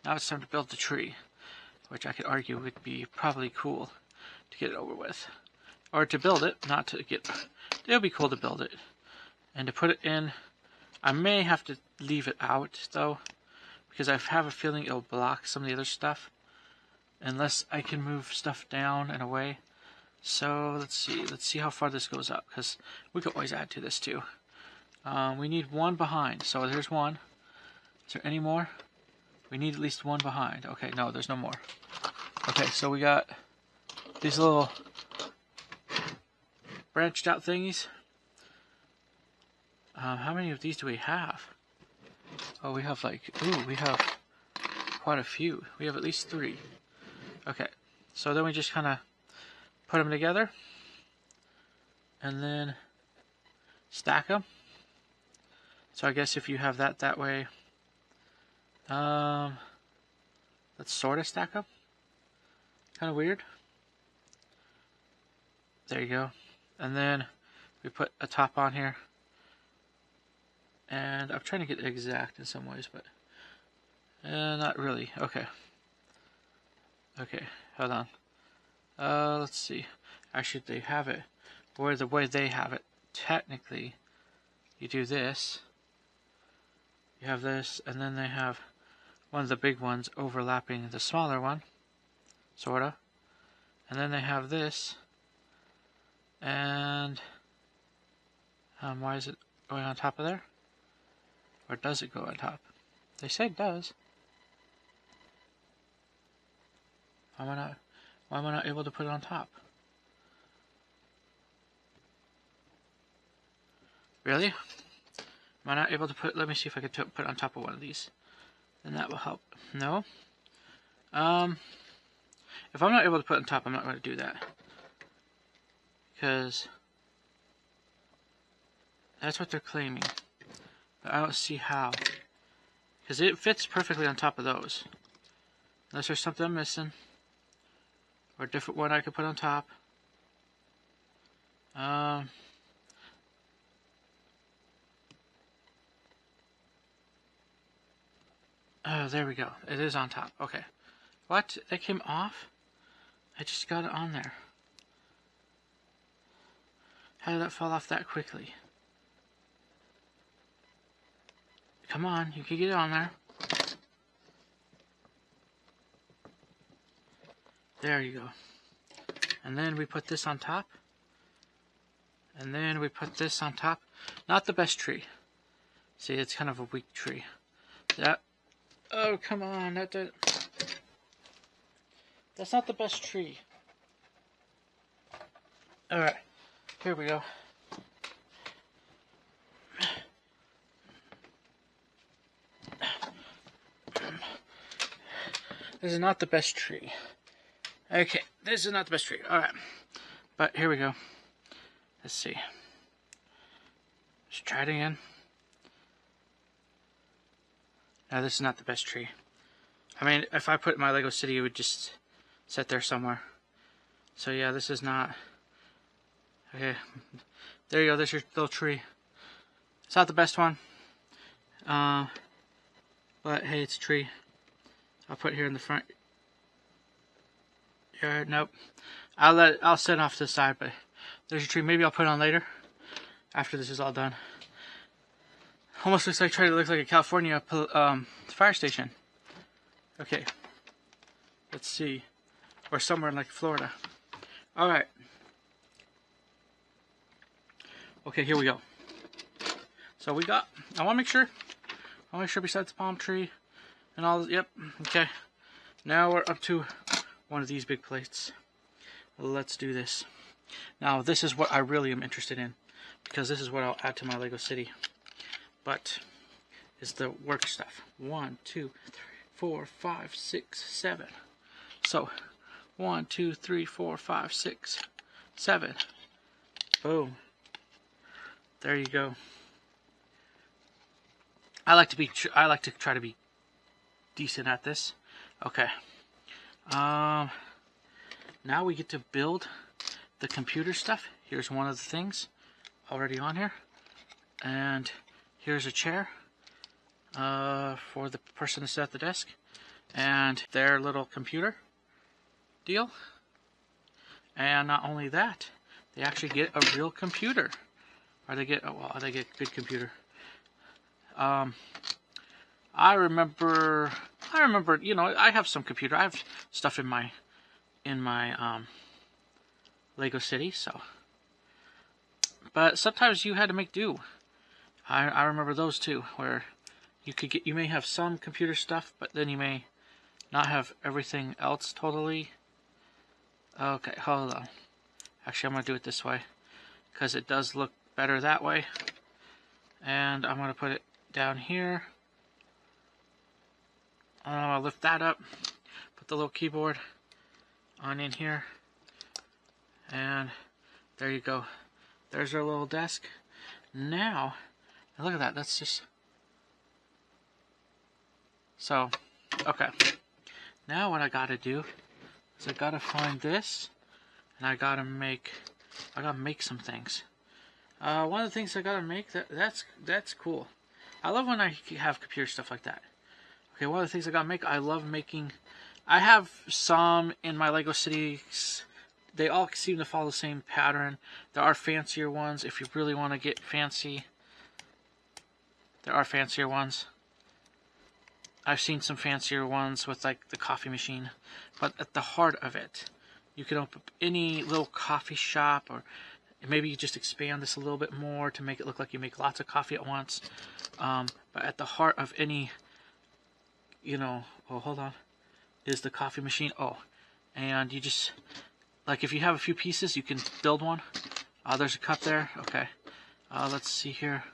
Now it's time to build the tree, which I could argue would be probably cool to get it over with. Or to build it, not to get... It would be cool to build it. And to put it in, I may have to leave it out, though, because I have a feeling it'll block some of the other stuff. Unless I can move stuff down and away. So let's see how far this goes up, because we could always add to this too. We need one behind, so there's one. Is there any more? We need at least one behind. Okay, no, there's no more. Okay, so we got these little branched out thingies. How many of these do we have? Oh, we have we have quite a few. We have at least 3. Okay, so then we just kind of put them together and then stack them. So I guess if you have that way, let's sort of stack them. Kind of weird. There you go. And then we put a top on here. And I'm trying to get it exact in some ways, but not really. Okay. Okay, hold on. Let's see. Actually, they have it where the way they have it. Technically, you do this. You have this, and then they have one of the big ones overlapping the smaller one, sorta. And then they have this. And why is it going on top of there? Or does it go on top? They say it does. Why am I not able to put it on top? Really? Am I not able to put... Let me see if I can put it on top of one of these. Then that will help. No? If I'm not able to put it on top, I'm not going to do that. Because that's what they're claiming. But I don't see how. Because it fits perfectly on top of those. Unless there's something I'm missing. Or a different one I could put on top. Oh, there we go. It is on top. Okay. What? That came off? I just got it on there. How did that fall off that quickly? Come on, you can get it on there. There you go. And then we put this on top. And then we put this on top. Not the best tree. See, it's kind of a weak tree. That. Oh, come on. That's not the best tree. Alright. Here we go. This is not the best tree. Okay, this is not the best tree. Alright. But here we go. Let's see. Let's try it again. No, this is not the best tree. I mean, if I put it in my Lego City, it would just sit there somewhere. So yeah, this is not... Okay. There you go, there's your little tree. It's not the best one. But hey, it's a tree. I'll put it here in the front yard. Nope. I'll set it off to the side, but there's your tree. Maybe I'll put it on later after this is all done. Almost looks like a California fire station. Okay. Let's see. Or somewhere in like Florida. Alright. Okay, here we go. So we got, I want to make sure besides the palm tree and all, yep, okay. Now we're up to one of these big plates. Let's do this. Now this is what I really am interested in, because this is what I'll add to my Lego City. But is the work stuff. 1, 2, 3, 4, 5, 6, 7. So 1, 2, 3, 4, 5, 6, 7. Boom. There you go. I like to try to be decent at this. Okay. Now we get to build the computer stuff. Here's one of the things already on here, and here's a chair for the person to sit at the desk, and their little computer deal. And not only that, they actually get a real computer, or they get a good computer. I remember, you know, I have some computer. I have stuff in my Lego City, so. But sometimes you had to make do. I remember those too, where you may have some computer stuff, but then you may not have everything else totally. Okay, hold on. Actually, I'm gonna do it this way, because it does look better that way. And I'm gonna put it down here. I'm gonna lift that up, put the little keyboard on in here, and there you go. There's our little desk. Now, look at that. That's just so. Okay. Now what I gotta do is I gotta find this, and I gotta make some things. One of the things I gotta make that's cool. I love when I have computer stuff like that. Okay, one of the things I gotta make, I love making. I have some in my Lego Cities. They all seem to follow the same pattern. There are fancier ones if you really want to get fancy. There are fancier ones. I've seen some fancier ones with like the coffee machine. But at the heart of it, you can open up any little coffee shop, or maybe you just expand this a little bit more to make it look like you make lots of coffee at once. But at the heart of any, you know, oh, hold on, is the coffee machine. Oh, and you just, like if you have a few pieces, you can build one. There's a cup there. Okay. Let's see here.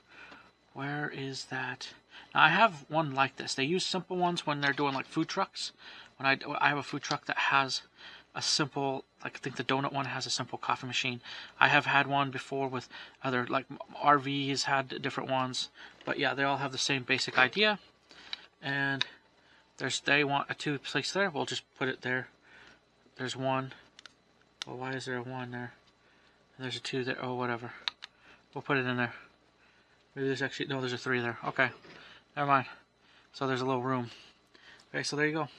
Where is that? Now I have one like this. They use simple ones when they're doing like food trucks. When I have a food truck that has a simple, like I think the donut one has a simple coffee machine. I have had one before with other, like RVs had different ones. But yeah, they all have the same basic idea. And they want a 2 place there. We'll just put it there. There's 1. Well, why is there a 1 there? And there's a 2 there. Oh, whatever. We'll put it in there. Maybe there's actually, no, there's a 3 there. Okay. Never mind. So there's a little room. Okay, so there you go.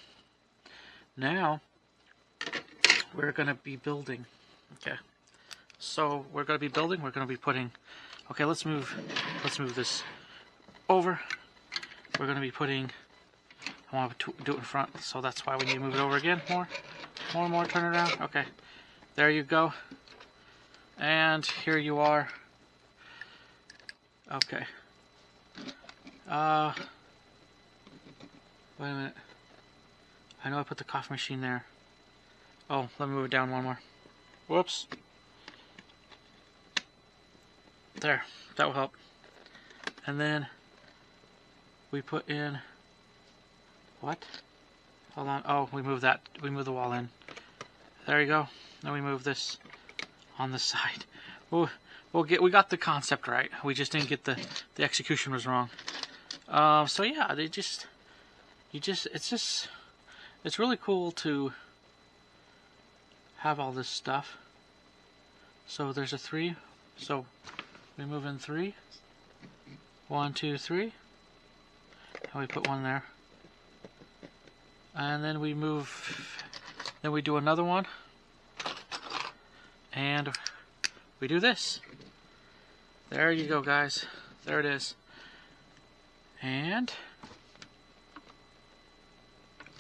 Now, we're going to be building. Okay. So we're going to be building. We're going to be putting. Okay, let's move this over. We're going to be putting. I want to do it in front, so that's why we need to move it over again. More. Turn it around. Okay, there you go. And here you are. Okay. Wait a minute. I know I put the coffee machine there. Oh, let me move it down one more. Whoops. There. That will help. And then we put in... What? Hold on. Oh, we moved that. We moved the wall in. There you go. Now we move this on the side. We got the concept right. We just didn't get the execution was wrong. So yeah, it's really cool to have all this stuff. So there's a 3. So we move in 3. 1, 2, 3. And we put 1 there. And then we move. Then we do another one. And we do this. There you go, guys. There it is. And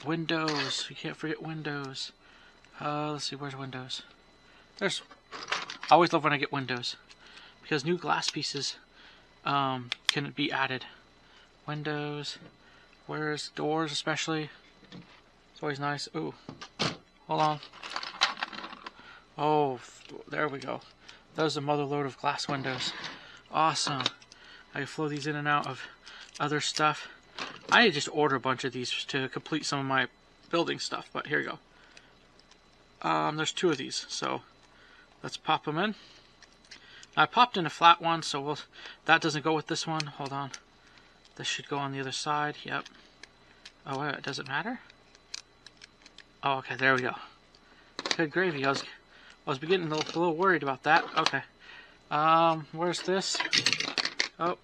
windows. You can't forget windows. Let's see, where's windows? There's. I always love when I get windows because new glass pieces can be added. Windows. Where's doors, especially? It's always nice. Ooh, hold on. Oh, there we go. There's a mother load of glass windows. Awesome. I can flow these in and out of other stuff. I need to just order a bunch of these to complete some of my building stuff, but here you go. There's 2 of these, so let's pop them in. I popped in a flat one, so that doesn't go with this one. Hold on. This should go on the other side. Yep. Oh, wait, does it matter? Oh, okay, there we go. Good gravy. I was beginning a little worried about that. Okay. Where's this? Oh.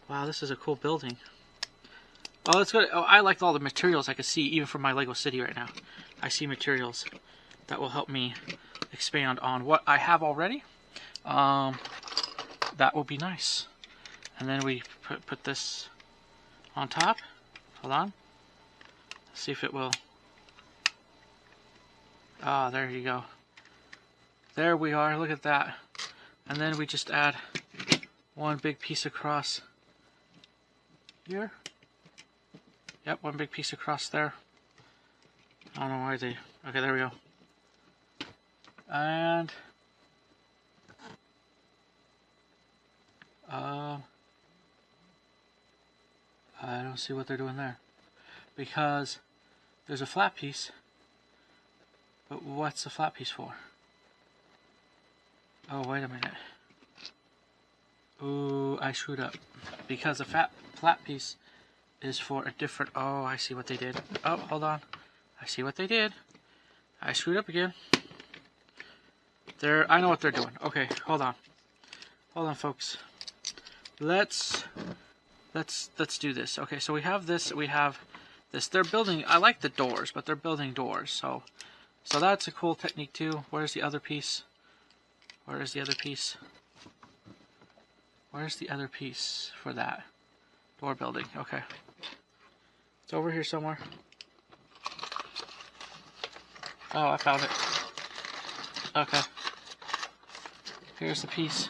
Wow, this is a cool building. Oh, let's go. Oh, I like all the materials I can see, even from my Lego City right now. I see materials that will help me expand on what I have already. That will be nice. And then we put this on top. Hold on. Let's see if it will. Ah, there you go. There we are. Look at that. And then we just add 1 big piece across here. Yep, 1 big piece across there. I don't know why they... Okay, there we go. And... I don't see what they're doing there. Because there's a flat piece. But what's the flat piece for? Oh, wait a minute. Ooh, I screwed up. Because the flat piece is for a different... Oh, I see what they did. Oh, hold on. I see what they did. I screwed up again. I know what they're doing. Okay, hold on. Hold on, folks. Let's do this. Okay, so we have this. We have this. They're building... I like the doors, but they're building doors, so that's a cool technique too. Where's the other piece? Where is the other piece? Where's the other piece for that? Door building. Okay. It's over here somewhere. Oh, I found it. Okay. Here's the piece.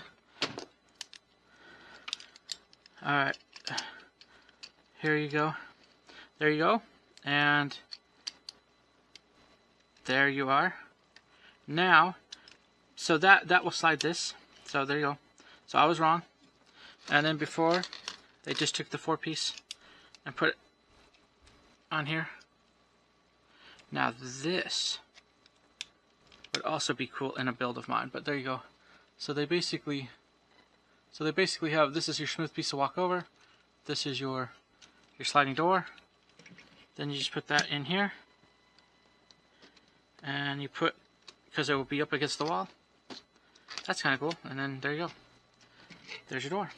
Alright. Here you go. There you go. And there you are. Now, so that will slide this. So there you go. So I was wrong. And then before, they just took the 4-piece and put it on here. Now this would also be cool in a build of mine, but there you go. So they basically have, this is your smooth piece to walk over. This is your sliding door. Then you just put that in here. And you put, because it will be up against the wall. That's kind of cool. And then there you go. There's your door.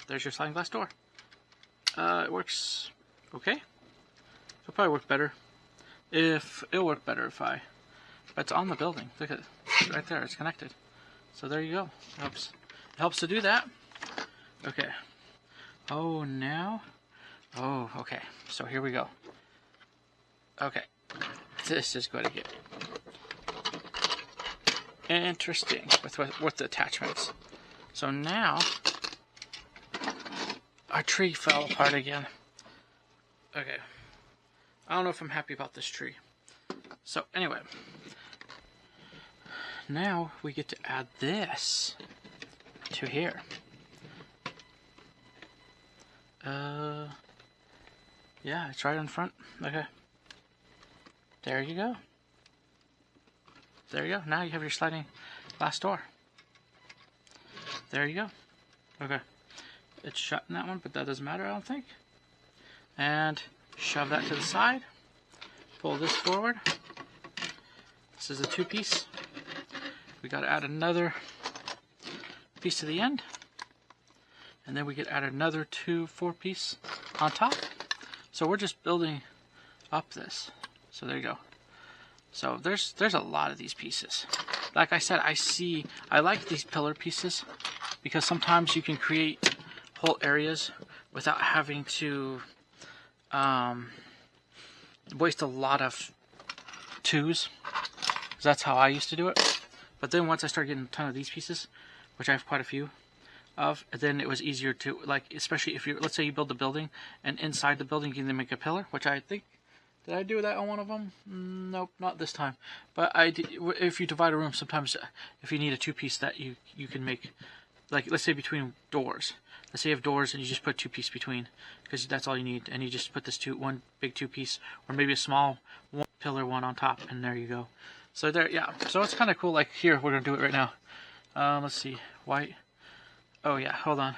There's your sliding glass door. It works okay. It'll probably work better. It'll work better if I But it's on the building. Look at it. Right there. It's connected. So there you go. It helps to do that. Okay. Oh, now. Oh, okay. So here we go. Okay. This is going to get interesting with the attachments. So now our tree fell apart again. Okay. I don't know if I'm happy about this tree. So anyway, now we get to add this to here. Yeah, it's right in front. Okay. There you go. There you go. Now you have your sliding glass door. There you go. Okay. It's shut in that one, but that doesn't matter, I don't think. And shove that to the side. Pull this forward. This is a 2-piece. We got to add another piece to the end. And then we could add another 2 4-piece on top. So we're just building up this. So there you go. So there's a lot of these pieces. Like I said, I like these pillar pieces because sometimes you can create whole areas without having to waste a lot of 2s. That's how I used to do it. But then once I started getting a ton of these pieces, which I have quite a few of, then it was easier to, like, especially if you, let's say you build a building and inside the building you can make a pillar, which I think, did I do that on one of them? Nope, not this time. But I did, if you divide a room, sometimes if you need a 2-piece that you can make, like, let's say between doors. Let's say you have doors and you just put 2-piece between, because that's all you need, and you just put this one big 2-piece, or maybe a small pillar one on top, and there you go. So there, yeah. So it's kind of cool. Like here, we're gonna do it right now. Let's see, white. Oh yeah, hold on.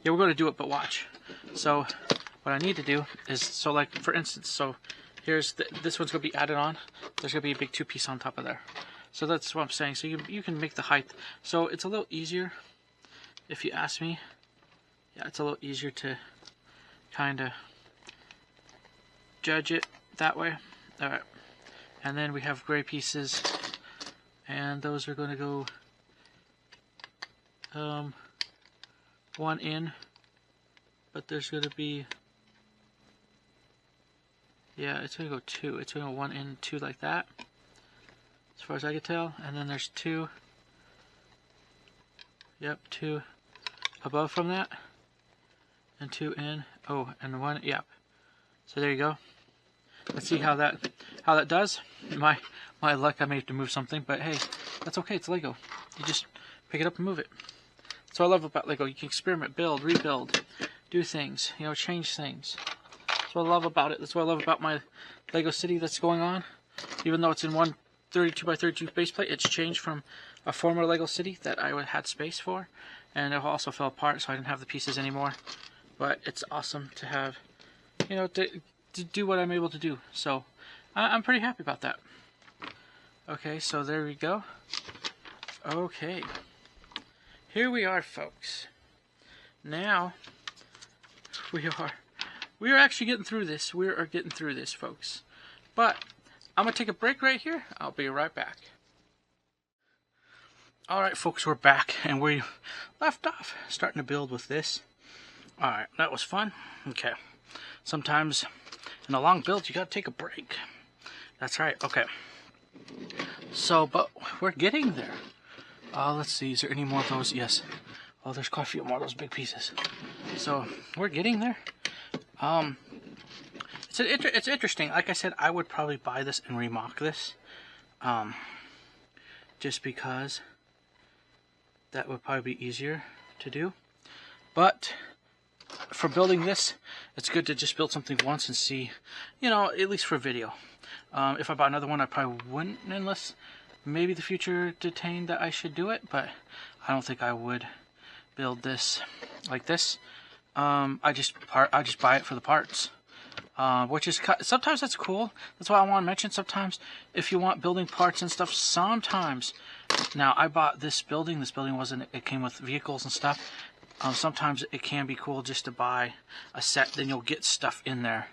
Yeah, we're gonna do it, but watch. So what I need to do is, so like for instance, so here's this one's gonna be added on. There's gonna be a big 2-piece on top of there. So that's what I'm saying. So you can make the height. So it's a little easier, if you ask me. Yeah, it's a little easier to kind of judge it that way. All right. And then we have gray pieces, and those are going to go one in, but there's going to be, yeah, it's going to go 2. It's going to go 1 in, 2 like that, as far as I can tell. And then there's 2, yep, 2 above from that, and 2 in, oh, and 1, yep. So there you go. Let's see how that does. My luck, I may have to move something, but hey, that's okay. It's Lego. You just pick it up and move it. That's what I love about Lego. You can experiment, build, rebuild, do things, you know, change things. That's what I love about it. That's what I love about my Lego city that's going on. Even though it's in one 32x32 base plate, it's changed from a former Lego city that I had space for, and it also fell apart, so I didn't have the pieces anymore. But it's awesome to have, you know, to do what I'm able to do. So I'm pretty happy about that. Okay, so there we go. Okay, here we are, folks. Now we are actually getting through this. We are getting through this, folks. But I'm gonna take a break right here. I'll be right back. All right, folks, we're back, and we left off starting to build with this. All right, that was fun. Okay, sometimes in a long build, you gotta take a break. That's right. Okay. So, but we're getting there. Let's see. Is there any more of those? Yes. Oh, there's quite a few more of those big pieces. So we're getting there. It's interesting. Like I said, I would probably buy this and remock this. Just because that would probably be easier to do. But for building this, it's good to just build something once and see, you know, at least for video. If I bought another one, I probably wouldn't, unless maybe the future detained that I should do it, but I don't think I would build this like this. I just buy it for the parts, which is, sometimes that's cool. That's why I want to mention, sometimes if you want building parts and stuff, sometimes, now I bought this building wasn't, it came with vehicles and stuff. Sometimes it can be cool just to buy a set, then you'll get stuff in there,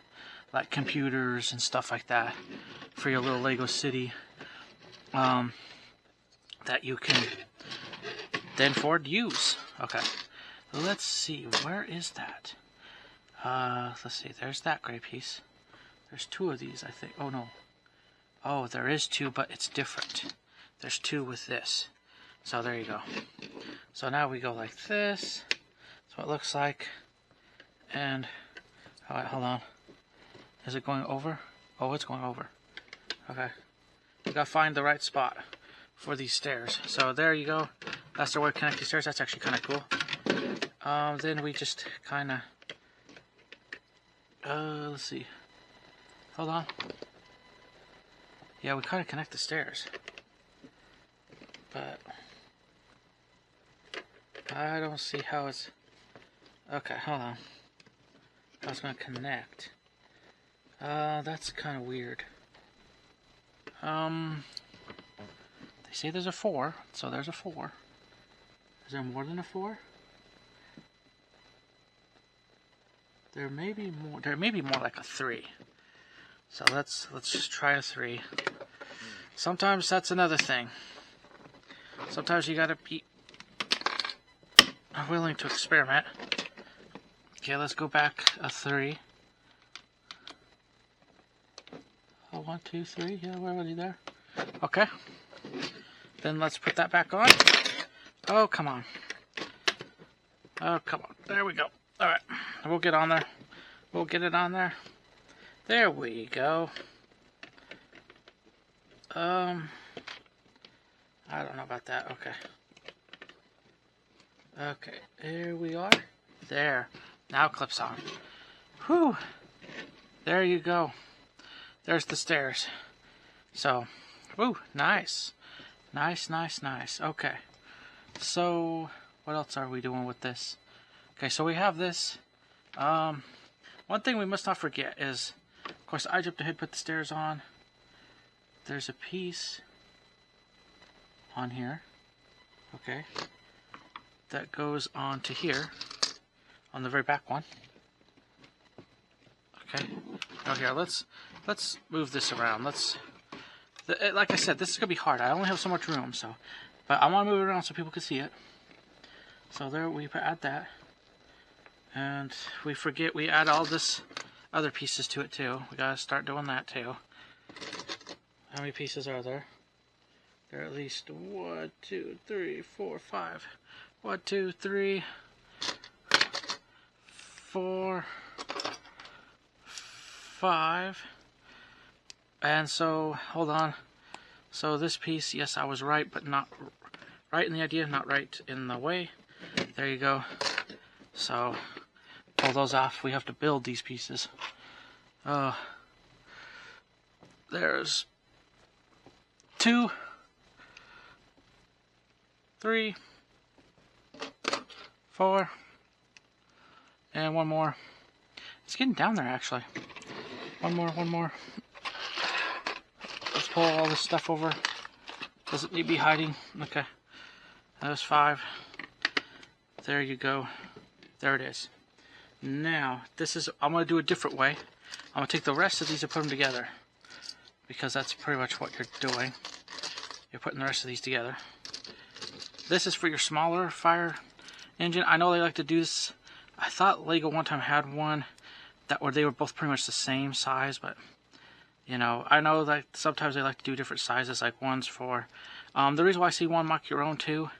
like computers and stuff like that, for your little Lego city. that you can then forward use. Okay, let's see, where is that? Let's see, there's that gray piece. There's two of these, I think. Oh no. Oh, there is two, but it's different. There's two with this. So there you go. So now we go like this. That's what it looks like. And, alright, hold on. Is it going over? Oh, it's going over. Okay. You gotta find the right spot for these stairs. So there you go. That's the way to connect these stairs. That's actually kind of cool. Then we just kind of... let's see. Hold on. Yeah, we kind of connect the stairs. But... I don't see how it's... Okay, hold on. I was going to connect. That's kind of weird. They say there's a 4, so there's a 4. Is there more than a 4? There may be more. There may be more like a 3. So let's just try a 3. Sometimes that's another thing. Sometimes you gotta be willing to experiment. Okay, let's go back a 3. Oh, 1, 2, 3. Yeah, we're already there. Okay. Then let's put that back on. Oh, come on. Oh, come on. There we go. Alright. We'll get on there. We'll get it on there. There we go. I don't know about that. Okay. Okay. Here we are. There. Now it clips on. Whew. There you go. There's the stairs. So, whew, nice. Nice, nice, nice. Okay. So, what else are we doing with this? Okay, so we have this. One thing we must not forget is, of course, I jumped ahead, put the stairs on. There's a piece on here. Okay. That goes on to here. On the very back one. Okay. Now here, let's move this around. Like I said, this is gonna be hard. I only have so much room, so, but I want to move it around so people can see it. So there we add that, and we forget we add all this other pieces to it too. We gotta start doing that too. How many pieces are there? There are at least 1, 2, 3, 4, 5. 1, 2, 3, 4, 5. And so, hold on. So this piece, yes, I was right, but not right in the idea, not right in the way. There you go. So, pull those off. We have to build these pieces. There's 2, 3, 4, and one more. It's getting down there, actually. One more. Let's pull all this stuff over. Doesn't need to be hiding. Okay. That was 5. There you go. There it is. Now, I'm going to do a different way. I'm going to take the rest of these and put them together. Because that's pretty much what you're doing. You're putting the rest of these together. This is for your smaller fire engine. I know they like to do this. I thought Lego one time had one where they were both pretty much the same size, but you know, I know that sometimes they like to do different sizes, like ones for the reason why I see one mock your own too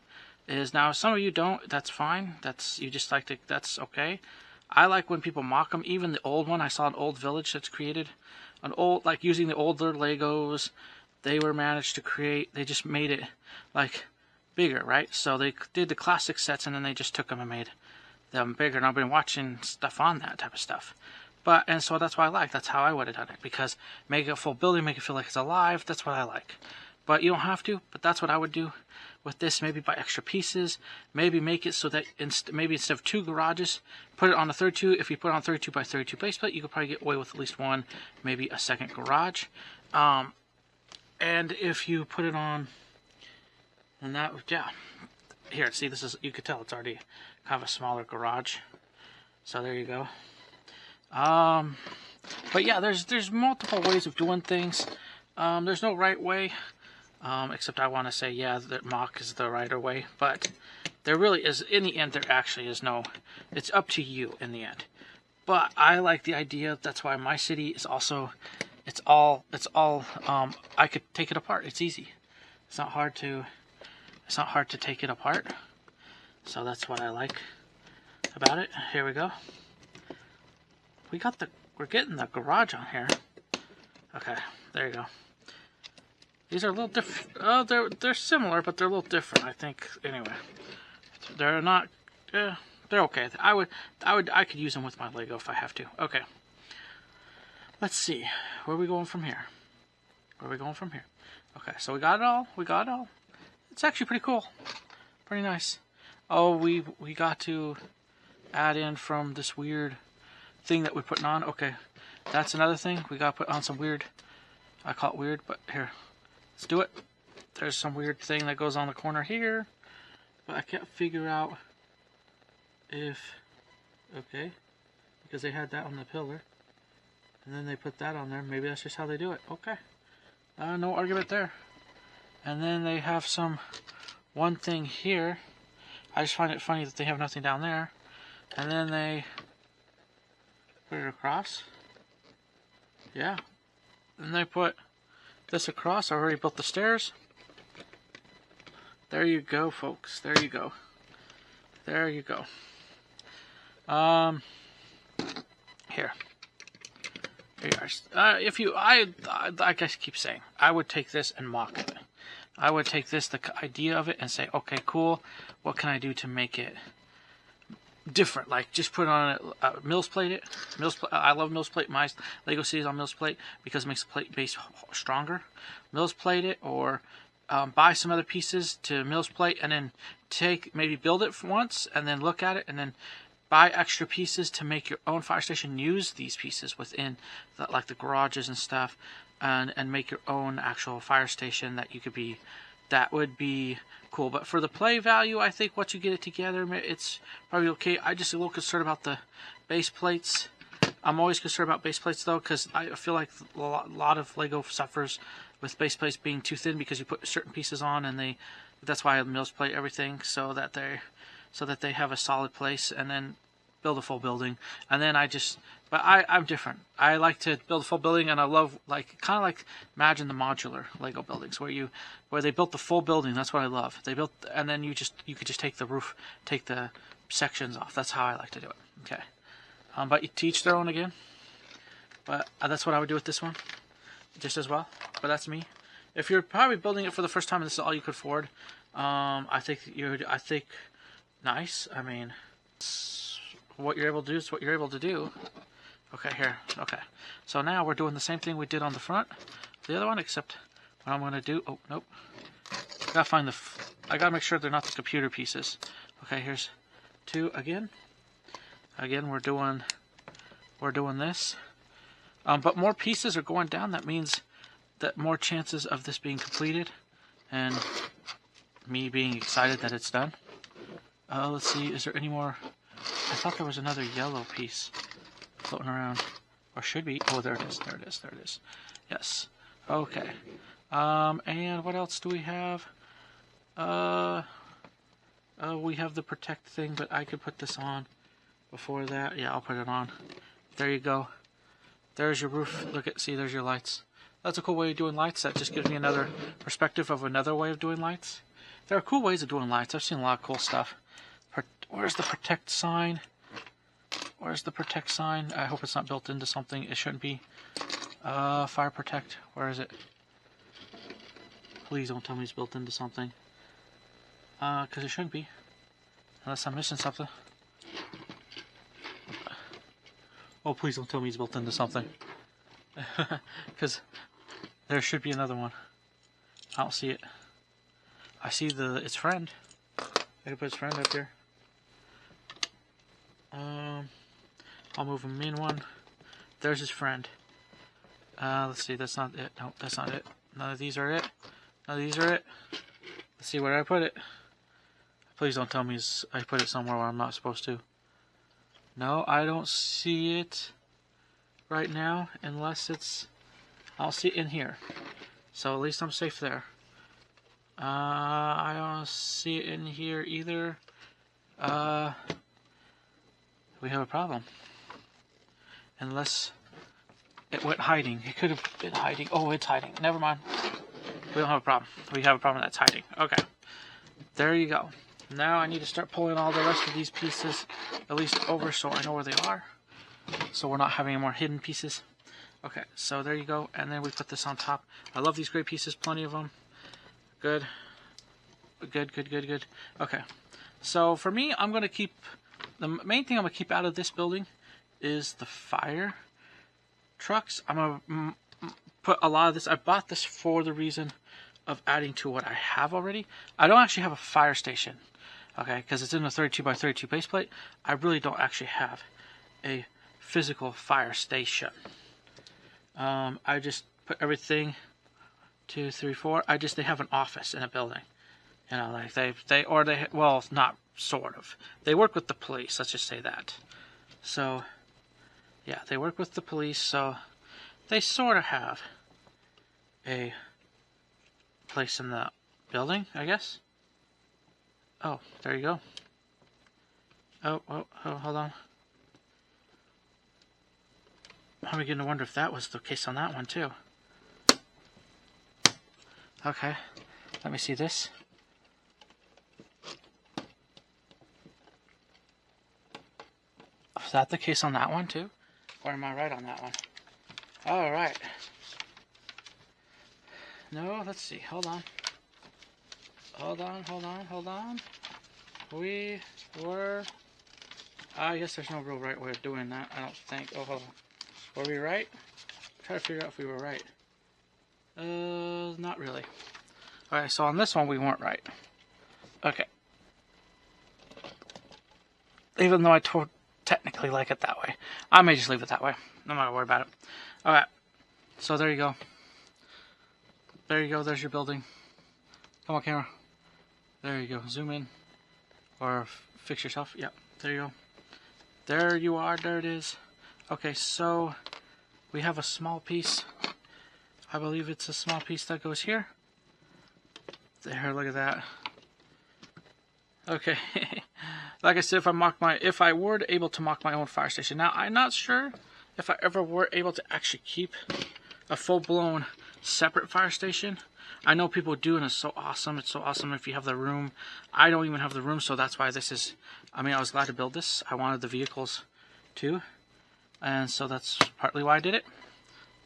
is, now some of you don't, that's fine. You just like to, that's okay. I like when people mock them. Even the old one, I saw an old village that's created, like using the older Legos they were managed to create. They just made it like bigger, right? So they did the classic sets and then they just took them and made them bigger. And I've been watching stuff on that type of stuff. And so that's what I like. That's how I would have done it, because make it a full building, make it feel like it's alive. That's what I like. But you don't have to, but that's what I would do with this. Maybe buy extra pieces. Maybe make it so that maybe instead of 2 garages, put it on a 32. If you put it on 32 by 32 base plate, you could probably get away with at least one, maybe a second garage. And if you put it on, and that, yeah. Here, see, this is, you could tell it's already kind of a smaller garage. So there you go. But yeah, there's multiple ways of doing things. There's no right way. Except I want to say, yeah, that mock is the right way. But there really is, in the end, there actually is no, it's up to you in the end. But I like the idea. That's why my city is also, I could take it apart. It's easy. It's not hard to take it apart. So that's what I like about it. Here we go. We're getting the garage on here. Okay, there you go. These are a little different. Oh, they're similar, but they're a little different, I think. Anyway, they're not. They're okay. I could use them with my Lego if I have to. Okay. Let's see. Where are we going from here? Okay, so we got it all. It's actually pretty cool. Pretty nice. Oh, we got to add in from this weird thing that we're putting on. Okay, that's another thing. We got to put on some weird. I call it weird, but here, let's do it. There's some weird thing that goes on the corner here, but I can't figure out if. Okay, because they had that on the pillar, and then they put that on there. Maybe that's just how they do it. Okay, no argument there. And then they have one thing here. I just find it funny that they have nothing down there. And then they put it across. Yeah. And they put this across. I already built the stairs. There you go, folks. There you go. Here. Here you are. Like I keep saying, I would take this and mock it. I would take the idea of it, and say, okay, cool. What can I do to make it different? Like, just put on it, Mills plate it. I love Mills plate. My Lego cities on Mills plate because it makes the plate base stronger. Mills plate it, or buy some other pieces to Mills plate, and then maybe build it once, and then look at it, and then buy extra pieces to make your own fire station. Use these pieces within like the garages and stuff. And make your own actual fire station that would be cool. But for the play value, I think once you get it together, it's probably okay. I'm just a little concerned about the base plates. I'm always concerned about base plates though, because I feel like a lot of Lego suffers with base plates being too thin because you put certain pieces on, and that's why I Mills plate everything so that they have a solid place, and then build a full building. And then I'm different. I like to build a full building, and I love imagine the modular Lego buildings where they built the full building. That's what I love. They built, and then you could just take the roof, take the sections off. That's how I like to do it. Okay. But to each their own again. But that's what I would do with this one, just as well. But that's me. If you're probably building it for the first time and this is all you could afford, I think nice. I mean, what you're able to do is what you're able to do. Okay, here. Okay. So now we're doing the same thing we did on the front, the other one, except what I'm going to do. Oh, nope. I gotta make sure they're not the computer pieces. Okay, here's 2 again. Again, we're doing this. But more pieces are going down. That means that more chances of this being completed, and me being excited that it's done. Let's see. Is there any more? I thought there was another yellow piece floating around, or should be. Oh, there it is. Yes. Okay. And what else do we have? We have the protect thing, but I could put this on before that. Yeah, I'll put it on. There you go. There's your roof. See, there's your lights. That's a cool way of doing lights. That just gives me another perspective of another way of doing lights. There are cool ways of doing lights. I've seen a lot of cool stuff. Where's the protect sign? I hope it's not built into something. It shouldn't be. Fire protect. Where is it? Please don't tell me it's built into something. Because it shouldn't be. Unless I'm missing something. Oh, please don't tell me it's built into something. Because there should be another one. I don't see it. I see its friend. I can put its friend up here. I'll move him in one. There's his friend. Let's see, that's not it. No, that's not it. None of these are it. Let's see where I put it. Please don't tell me I put it somewhere where I'm not supposed to. No, I don't see it right now, unless I don't see it in here. So at least I'm safe there. I don't see it in here either. We have a problem. Unless it went hiding. It could have been hiding. Oh, it's hiding. Never mind. We don't have a problem. We have a problem that's hiding. Okay. There you go. Now I need to start pulling all the rest of these pieces at least over so I know where they are. So we're not having any more hidden pieces. Okay, so there you go. And then we put this on top. I love these gray pieces. Plenty of them. Good. Good, good, good, good. Okay. So for me, I'm going to keep... The main thing I'm going to keep out of this building is the fire trucks. I'm going to put a lot of this... I bought this for the reason of adding to what I have already. I don't actually have a fire station. Okay, because it's in a 32x32 base plate. I really don't actually have a physical fire station. I just put everything 2, 3, 4. They have an office in a building. You know, like well, not sort of. They work with the police, let's just say that. So, yeah, they work with the police, so they sort of have a place in the building, I guess. Oh, there you go. Oh, hold on. I'm beginning to wonder if that was the case on that one, too. Okay, let me see this. Is that the case on that one, too? Or am I right on that one? Alright. No, let's see. Hold on. Hold on. We were... I guess there's no real right way of doing that, I don't think. Oh, hold on. Were we right? Try to figure out if we were right. Not really. Alright, so on this one we weren't right. Okay. Even though I technically like it that way. I may just leave it that way. I'm not gonna worry about it. Alright. So there you go. There you go, there's your building. Come on, camera. There you go. Zoom in. Or fix yourself. Yep, there you go. There you are, there it is. Okay, so we have a small piece. I believe it's a small piece that goes here. There, look at that. Okay. Like I said, if I were able to mock my own fire station. Now, I'm not sure if I ever were able to actually keep a full-blown separate fire station. I know people do, and it's so awesome. It's so awesome if you have the room. I don't even have the room, so that's why this is... I mean, I was glad to build this. I wanted the vehicles, too. And so that's partly why I did it.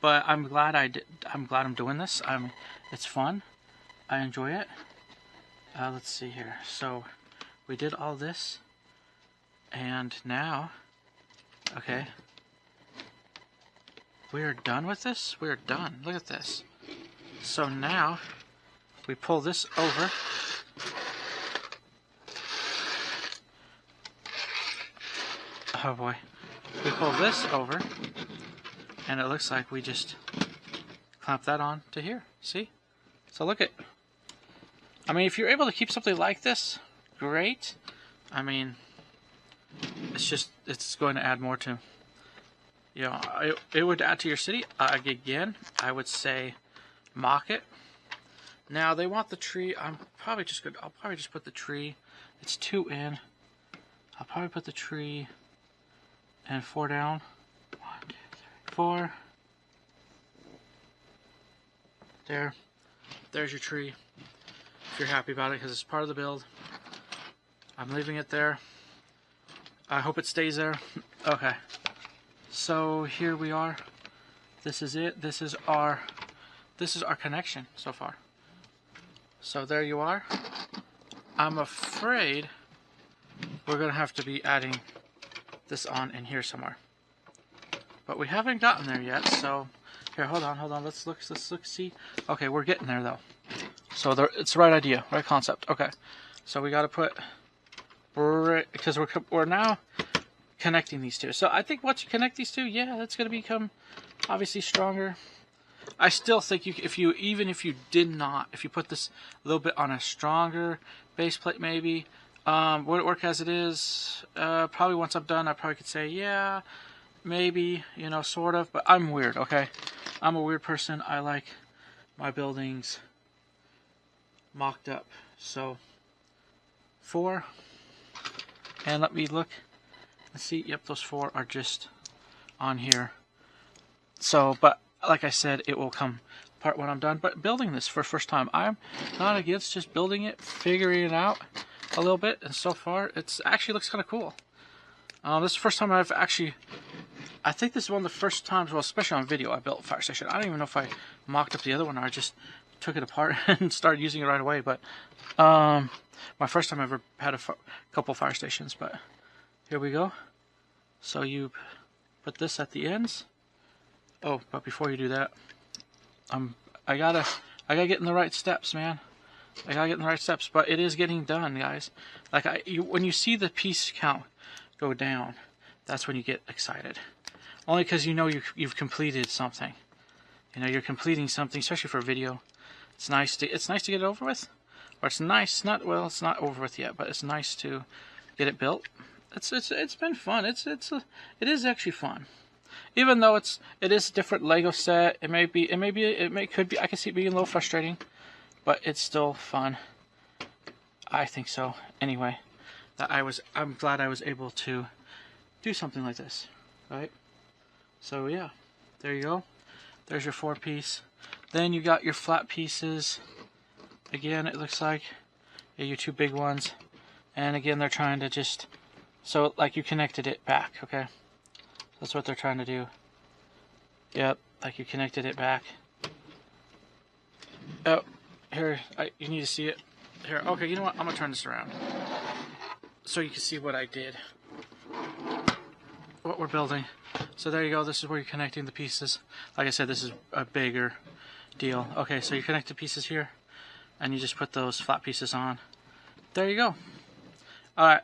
But I'm glad I'm doing this. It's fun. I enjoy it. Let's see here. So, we did all this. And now... Okay. We are done with this? We are done. Look at this. So now, we pull this over. Oh boy. We pull this over, and it looks like we just clamp that on to here. See? So look at... I mean, if you're able to keep something like this, great. I mean, it's going to add more to... You know, it would add to your city. Again, I would say... mock it. Now they want the tree. I'll probably just put the tree. It's 2 in. I'll probably put the tree and 4 down. 1, 2, 3, 4. There. There's your tree. If you're happy about it, because it's part of the build. I'm leaving it there. I hope it stays there. Okay. So here we are. This is it. This is our connection so far. So there you are. I'm afraid we're going to have to be adding this on in here somewhere. But we haven't gotten there yet, so... Here, hold on. Let's look, see. Okay, we're getting there, though. So it's the right idea, right concept. Okay. So we got to put... Because we're now connecting these two. So I think once you connect these two, yeah, that's going to become obviously stronger. I still think if you put this a little bit on a stronger base plate, maybe would it work as it is? Probably once I'm done, I probably could say yeah, maybe, you know, sort of. But I'm weird, okay? I'm a weird person. I like my buildings mocked up. So 4, and let me look. Let's see. Yep, those 4 are just on here. So, but like I said, it will come apart when I'm done. But building this for the first time, I'm not against just building it, figuring it out a little bit, and so far it's actually looks kind of cool. This is the first time I've actually, I think this is one of the first times, well, especially on video, I built a fire station. I don't even know if I mocked up the other one or I just took it apart and started using it right away. But my first time I ever had a couple fire stations. But here we go. So you put this at the ends. Oh, but before you do that, I gotta get in the right steps, man. I gotta get in the right steps. But it is getting done, guys. Like when you see the piece count go down, that's when you get excited. Only because you know you've completed something. You know you're completing something, especially for a video. It's nice to get it over with, or it's nice. It's not over with yet, but it's nice to get it built. It's been fun. It is actually fun. Even though it is a different Lego set, could be, I can see it being a little frustrating, but it's still fun. I think so. Anyway, I'm glad I was able to do something like this, right? So yeah, there you go. There's your 4-piece. Then you got your flat pieces. Again, it looks like your 2 big ones, and again they're trying to just like you connected it back, okay? That's what they're trying to do. Yep, like you connected it back. Oh, here, you need to see it. Here, okay, you know what? I'm going to turn this around so you can see what I did. What we're building. So there you go. This is where you're connecting the pieces. Like I said, this is a bigger deal. Okay, so you connect the pieces here, and you just put those flat pieces on. There you go. Alright.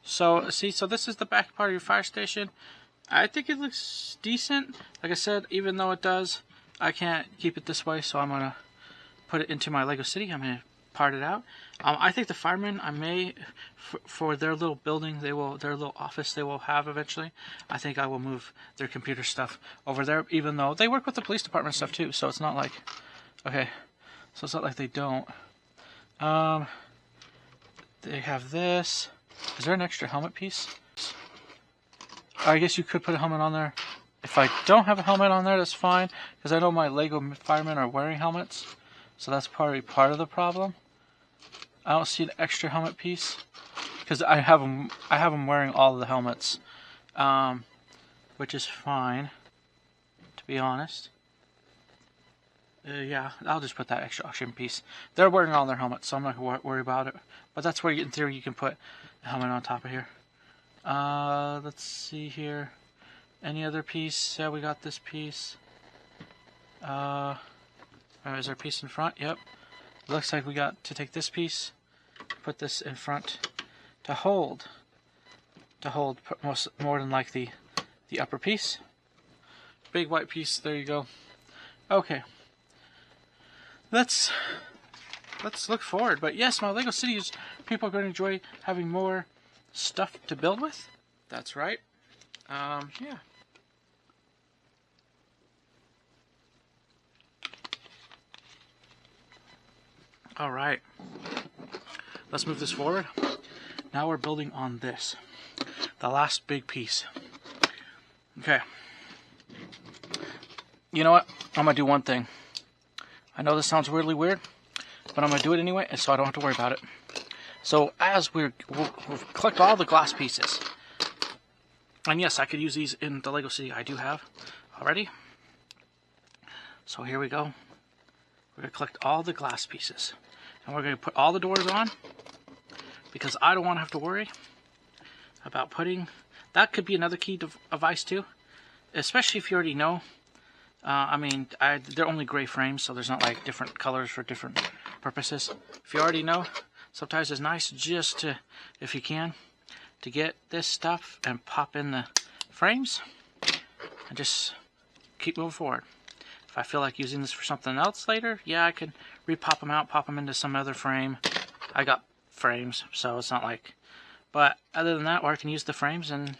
So, see, so this is the back part of your fire station. I think it looks decent. Like I said, even though it does, I can't keep it this way, so I'm going to put it into my Lego City. I'm going to part it out. I think the firemen, I may, for their little building, their little office they will have eventually, I think I will move their computer stuff over there, even though they work with the police department stuff too, so it's not like, okay, so it's not like they don't. They have this. Is there an extra helmet piece? I guess you could put a helmet on there. If I don't have a helmet on there, that's fine, because I know my Lego firemen are wearing helmets, so that's probably part of the problem. I don't see an extra helmet piece, because I have them wearing all of the helmets, which is fine, to be honest. Yeah, I'll just put that extra oxygen piece. They're wearing all their helmets, so I'm not going to worry about it. But that's where, in theory, you can put a helmet on top of here. Let's see here. Any other piece? Yeah, we got this piece. Is there a piece in front? Yep. Looks like we got to take this piece, put this in front to hold more than like the upper piece. Big white piece. There you go. Okay. Let's look forward. But yes, my Lego City is, people are going to enjoy having more stuff to build with. That's right. Yeah. All right. Let's move this forward. Now we're building on this, the last big piece. Okay. You know what? I'm gonna do one thing. I know this sounds really weird, but I'm gonna do it anyway, so I don't have to worry about it. So as we'll collect all the glass pieces, and yes, I could use these in the Lego City. I do have already. So here we go. We're gonna collect all the glass pieces, and we're gonna put all the doors on, because I don't want to have to worry about putting. That could be another key device too, especially if you already know. I mean, they're only gray frames, so there's not like different colors for different purposes. If you already know, sometimes it's nice just to, if you can, to get this stuff and pop in the frames and just keep moving forward. If I feel like using this for something else later, yeah, I could re-pop them out, pop them into some other frame. I got frames, so it's not like... But other than that, or I can use the frames and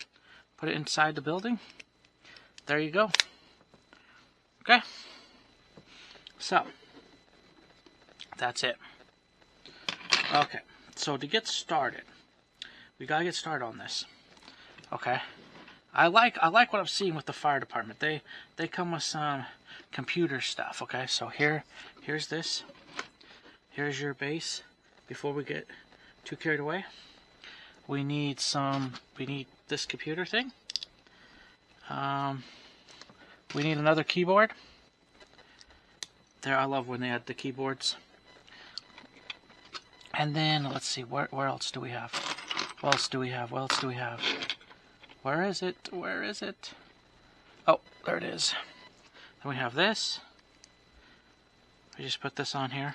put it inside the building. There you go. Okay, so that's it. Okay, so to get started, we gotta get started on this. Okay, I like what I'm seeing with the fire department. They come with some computer stuff. Okay, so here's this. Here's your base. Before we get too carried away, we need this computer thing. We need another keyboard. There, I love when they add the keyboards. And then let's see, where else do we have? What else do we have? What else do we have? Where is it? Where is it? Oh, there it is. Then we have this. We just put this on here.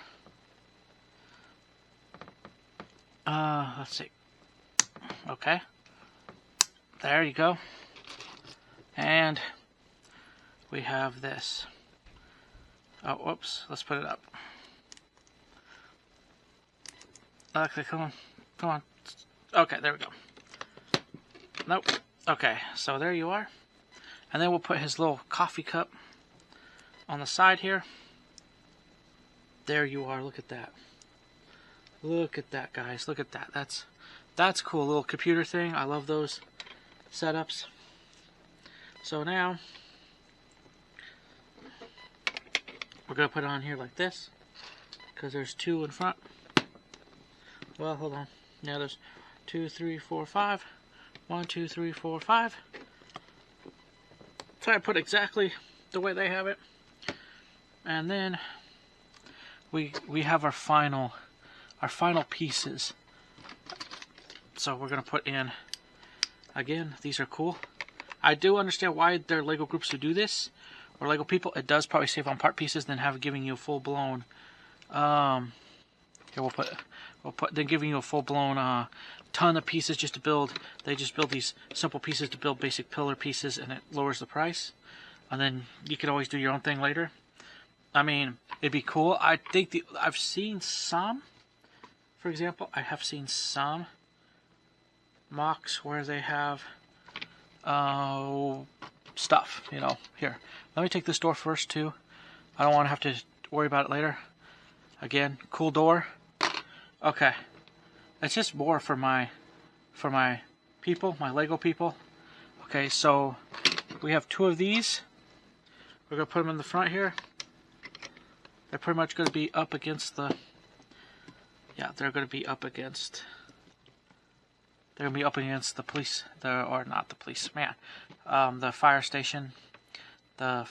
Let's see. Okay. There you go. And we have this. Oh, whoops. Let's put it up. Okay, come on. Come on. Okay, there we go. Nope. Okay, so there you are. And then we'll put his little coffee cup on the side here. There you are. Look at that. Look at that, guys. Look at that. That's cool. Little computer thing. I love those setups. So now we're going to put it on here like this because there's two in front. Well, hold on. Yeah, there's 2, 3, 4, 5. 1, 2, 3, 4, 5. Try to put exactly the way they have it. And then we have our final pieces. So we're going to put in, again, these are cool. I do understand why there are Lego groups who do this, or Lego people. It does probably save on part pieces than giving you a full blown. Here we'll put then giving you a full blown ton of pieces just to build. They just build these simple pieces to build basic pillar pieces, and it lowers the price. And then you can always do your own thing later. I mean, it'd be cool. I think I've seen some. For example, I have seen some mocks where they have stuff, you know. Here, let me take this door first too. I don't want to have to worry about it later. Again, cool door. Okay, it's just more for my people, my Lego people. Okay, so we have 2 of these. We're gonna put them in the front here. They're pretty much gonna be up against the. Yeah, they're gonna be up against. They're gonna be up against the police, or not the police, man. The fire station, the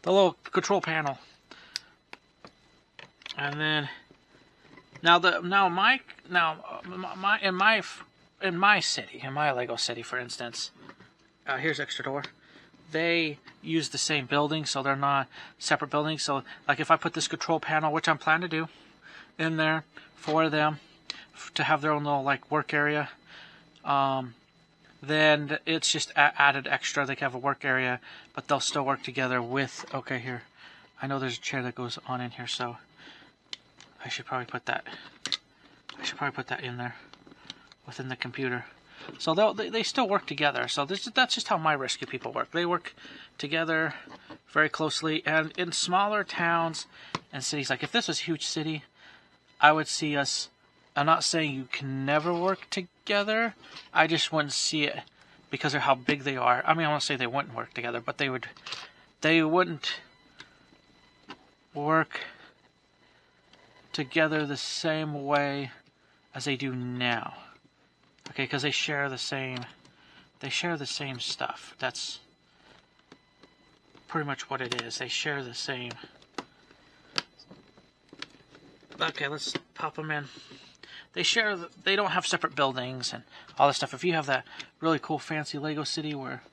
little control panel, and then in my city, in my Lego city, for instance, here's extra door. They use the same building, so they're not separate buildings. So, like, if I put this control panel, which I'm planning to do, in there for them to have their own little work area, then it's just added extra. They can have a work area, but they'll still work together with. Okay, here, I know there's a chair that goes on in here, so I should probably put that. In there within the computer. So they still work together. So that's just how my rescue people work. They work together very closely. And in smaller towns and cities, like if this was a huge city, I would see us. I'm not saying you can never work together. I just wouldn't see it because of how big they are. I mean, I won't say they wouldn't work together, but they wouldn't work together the same way as they do now. Okay, because they share the same stuff. That's pretty much what it is. They share the same. Okay, let's pop them in. They don't have separate buildings and all this stuff. If you have that really cool fancy Lego city where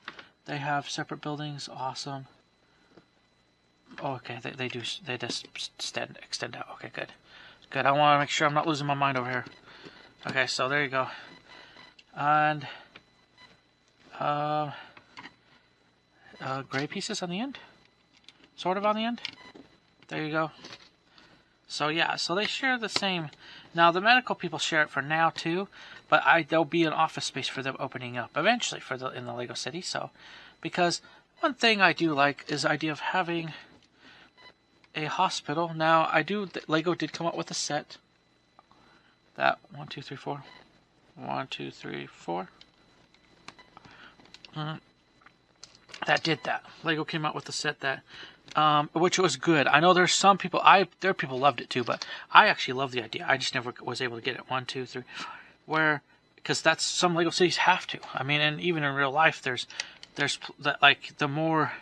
they have separate buildings, awesome. Oh, okay, they just extend out. Okay, good. Good, I want to make sure I'm not losing my mind over here. Okay, so there you go. And gray pieces on the end, sort of on the end. There you go. So yeah, so they share the same. Now the medical people share it for now too, but there'll be an office space for them opening up eventually in the Lego City. So, because one thing I do like is the idea of having a hospital. Now, Lego did come up with a set. That, 1, 2, 3, 4. 1, 2, 3, 4. That did that. Lego came out with a set that, which was good. I know there's some people, there are people loved it too, but I actually love the idea. I just never was able to get it. 1, 2, 3, 4. Because that's, some Lego cities have to. I mean, and even in real life, there's that, like, the more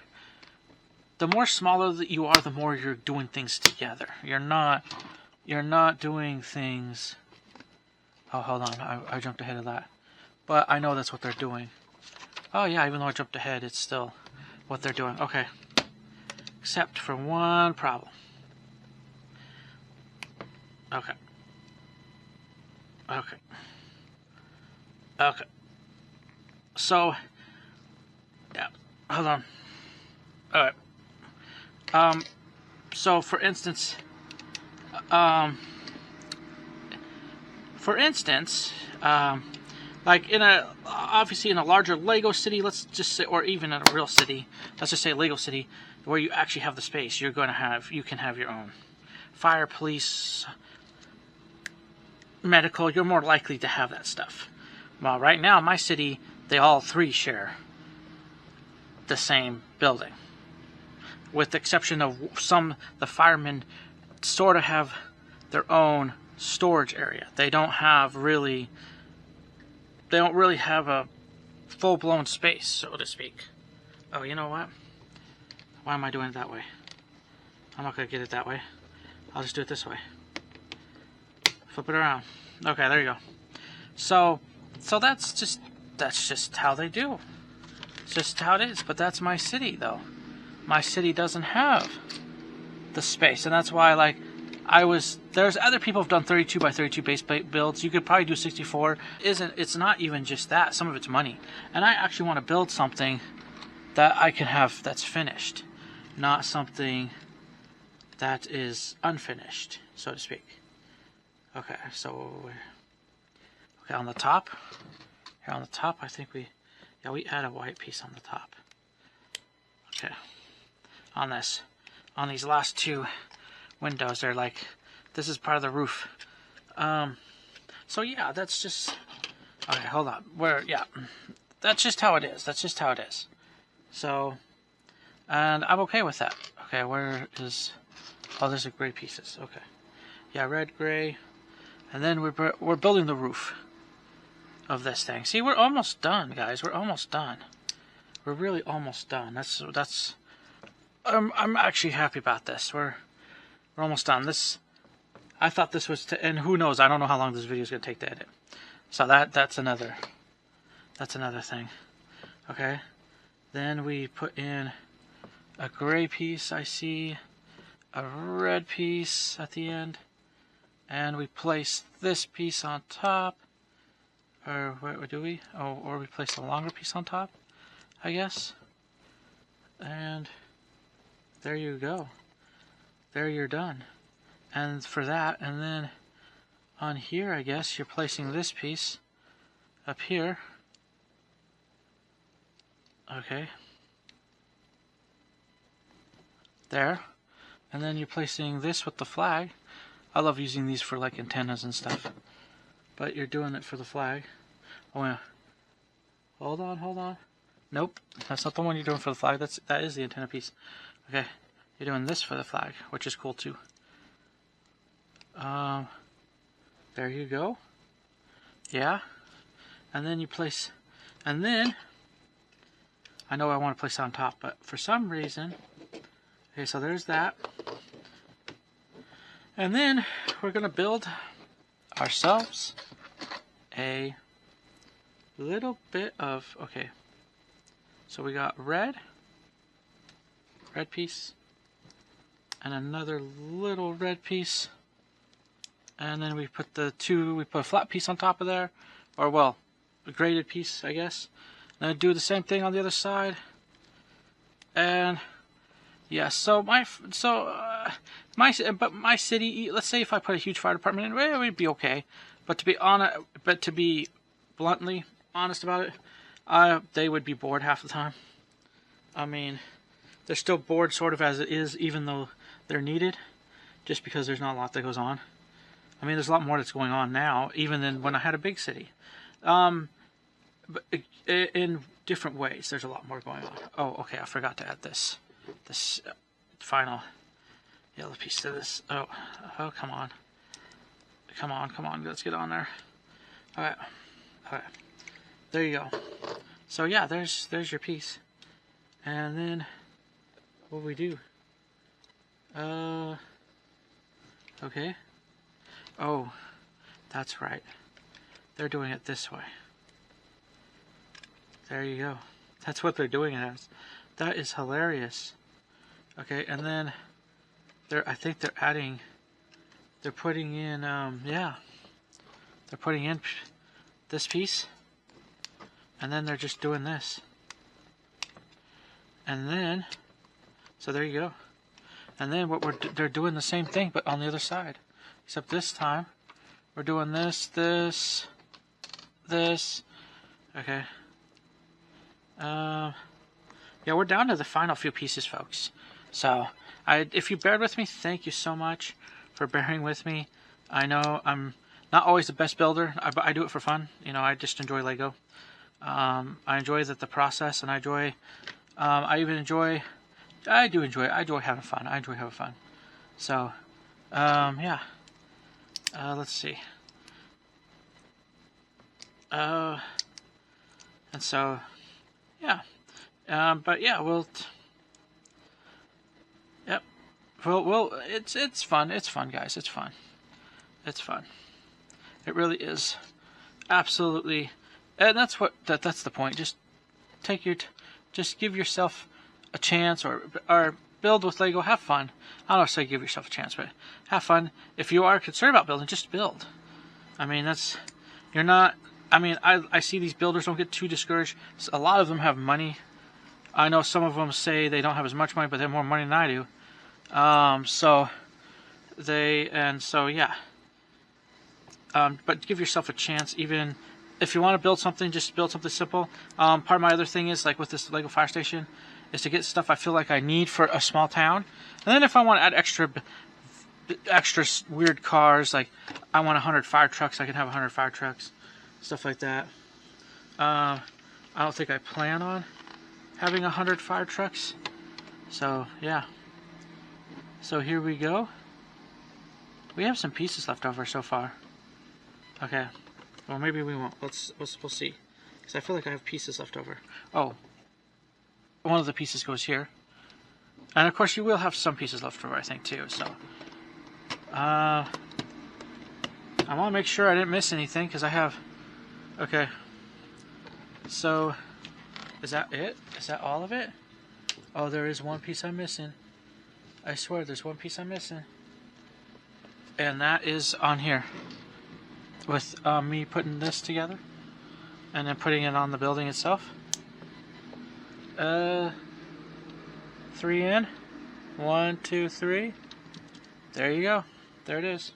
smaller that you are, the more you're doing things together. You're not doing things. Oh, hold on, I jumped ahead of that. But I know that's what they're doing. Oh yeah, even though I jumped ahead, it's still what they're doing. Okay. Except for one problem. Okay. Okay. Okay. So, yeah, hold on. Alright. So for instance, like obviously in a larger Lego city, let's just say, or even in a real city, let's just say a Lego city, where you actually have the space, you can have your own fire, police, medical. You're more likely to have that stuff. Well, right now, my city, they all three share the same building, with the exception of the firemen sort of have their own storage area. They don't really have a full-blown space, so to speak. Oh, you know what? Why am I doing it that way? I'm not going to get it that way. I'll just do it this way. Flip it around. Okay, there you go. So that's just how they do. It's just how it is. But that's my city, though. My city doesn't have the space, and that's why, like, there's other people who've done 32 by 32 base plate builds. You could probably do 64. It's not even just that. Some of it's money. And I actually want to build something that I can have that's finished, not something that is unfinished, so to speak. Okay, so on the top. Here on the top, I think we add a white piece on the top. Okay. On these last two windows, they're like, this is part of the roof. So yeah, that's just, okay, hold on. That's just how it is. That's just how it is. So, and I'm okay with that. Okay, where is, oh, there's the gray pieces. Okay. Yeah, red, gray. And then we're building the roof of this thing. See, we're almost done, guys. We're almost done. We're really almost done. I'm actually happy about this. We're almost done. I thought this was and who knows? I don't know how long this video is going to take to edit. So that's another thing. Okay. Then we put in a gray piece. I see a red piece at the end, and we place this piece on top. Or where do we? Oh, or we place a longer piece on top, I guess. And there you go. There you're done. And for that, and then on here, I guess you're placing this piece up here. Okay. There. And then you're placing this with the flag. I love using these for like antennas and stuff. But you're doing it for the flag. Oh yeah. Hold on. Nope, that's not the one you're doing for the flag. That is the antenna piece. Okay, you're doing this for the flag, which is cool too. There you go. Yeah. And then you place, and then I know I want to place it on top, but for some reason, okay, so there's that. And then we're gonna build ourselves a little bit of, okay, so we got red piece, and another little red piece, and then we put we put a flat piece on top of there, or well, a graded piece, I guess. And then do the same thing on the other side, and yeah. But my city, let's say if I put a huge fire department in, it would be okay. But to be bluntly honest about it, they would be bored half the time. I mean, They're still bored sort of as it is, even though they're needed, just because there's not a lot that goes on. I mean, there's a lot more that's going on now, even than when I had a big city. But in different ways, there's a lot more going on. Oh, okay, I forgot to add this final yellow piece to this. Oh, come on. Come on, let's get on there. Alright, there you go. So yeah, there's your piece. And then, what do we do? Okay. Oh, that's right. They're doing it this way. There you go. That's what they're doing it as. That is hilarious. Okay, and then I think they're putting in, yeah. They're putting in this piece. And then they're just doing this. And then, so there you go. And then they're doing the same thing, but on the other side. Except this time, we're doing this. Okay. Yeah, we're down to the final few pieces, folks. So, if you bared with me, thank you so much for bearing with me. I know I'm not always the best builder, but I do it for fun. You know, I just enjoy Lego. I enjoy the process, and I enjoy having fun. So, yeah. Let's see. And so, yeah. But yeah, yep. Well, it's fun. It's fun, guys. It's fun. It's fun. It really is. Absolutely. And that's the point. Just just give yourself a chance, or build with Lego. Have fun. I don't say give yourself a chance, but have fun. If you are concerned about building, just build. I mean, I see these builders don't get too discouraged. A lot of them have money. I know some of them say they don't have as much money, but they have more money than I do. Yeah. But give yourself a chance. Even if you want to build something, just build something simple. Part of my other thing is, like with this Lego Fire Station, is to get stuff I feel like I need for a small town. And then if I want to add extra weird cars, like I want 100 fire trucks, I can have 100 fire trucks, stuff like that. I don't think I plan on having 100 fire trucks. So yeah. So here we go. We have some pieces left over so far. Okay. Well, maybe we won't. We'll see. Because I feel like I have pieces left over. Oh. One of the pieces goes here. And of course you will have some pieces left over, I think, too. So, I want to make sure I didn't miss anything, because I have... Okay. So, is that it? Is that all of it? Oh, there is one piece I'm missing. I swear there's one piece I'm missing. And that is on here. With me putting this together. And then putting it on the building itself. 3 in. 1, 2, 3. There you go. There it is.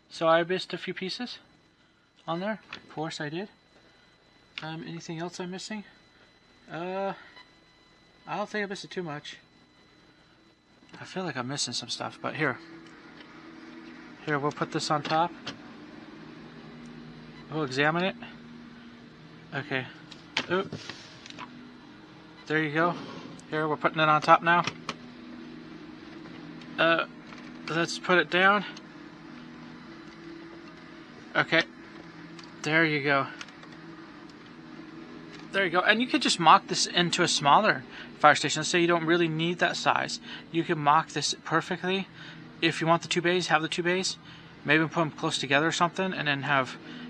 So I missed a few pieces on there. Of course I did. Anything else I'm missing? I don't think I missed it too much. I feel like I'm missing some stuff, but here. Here, we'll put this on top. We'll examine it. Okay. Oop. There you go. Here, we're putting it on top now. Let's put it down. Okay. There you go. There you go. And you could just mock this into a smaller fire station. Let's say you don't really need that size. You can mock this perfectly. If you want the 2 bays, have the 2 bays. Maybe put them close together or something, and then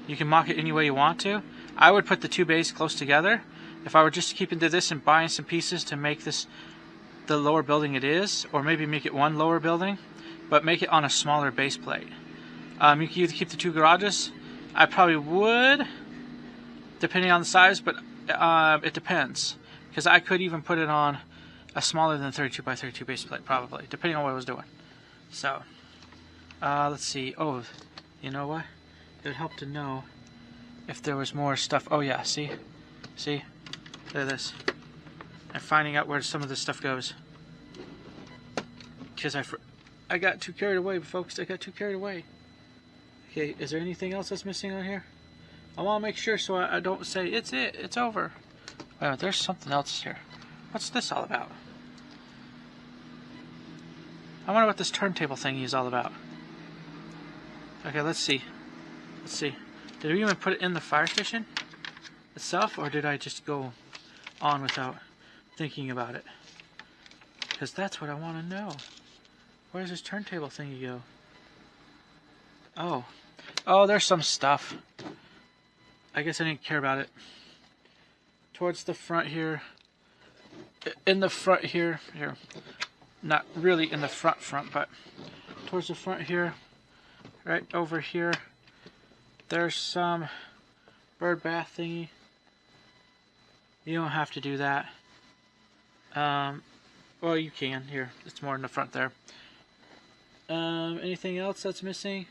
you can mock it any way you want to. I would put the 2 bays close together. If I were just keeping to this and buying some pieces to make this the lower building it is, or maybe make it one lower building, but make it on a smaller base plate. You can either keep the 2 garages. I probably would, depending on the size, but it depends. Because I could even put it on a smaller than 32 by 32 base plate, probably, depending on what I was doing. So, let's see. Oh, you know what? It would help to know if there was more stuff. Oh yeah, see? See? Look at this. And finding out where some of this stuff goes. because I got too carried away, folks. I got too carried away. Okay, is there anything else that's missing on here? I want to make sure so I don't say it's over. Oh, there's something else here. What's this all about? I wonder what this turntable thingy is all about. Okay, let's see. Let's see. Did we even put it in the fire station itself, or did I just go on without thinking about it? Because that's what I want to know. Where does this turntable thingy go? Oh. Oh, there's some stuff. I guess I didn't care about it. Towards the front here. In the front here. Here. Not really in the front, but towards the front here. Right over here. There's some bird bath thingy. You don't have to do that. Well, you can. Here, it's more in the front there. Anything else that's missing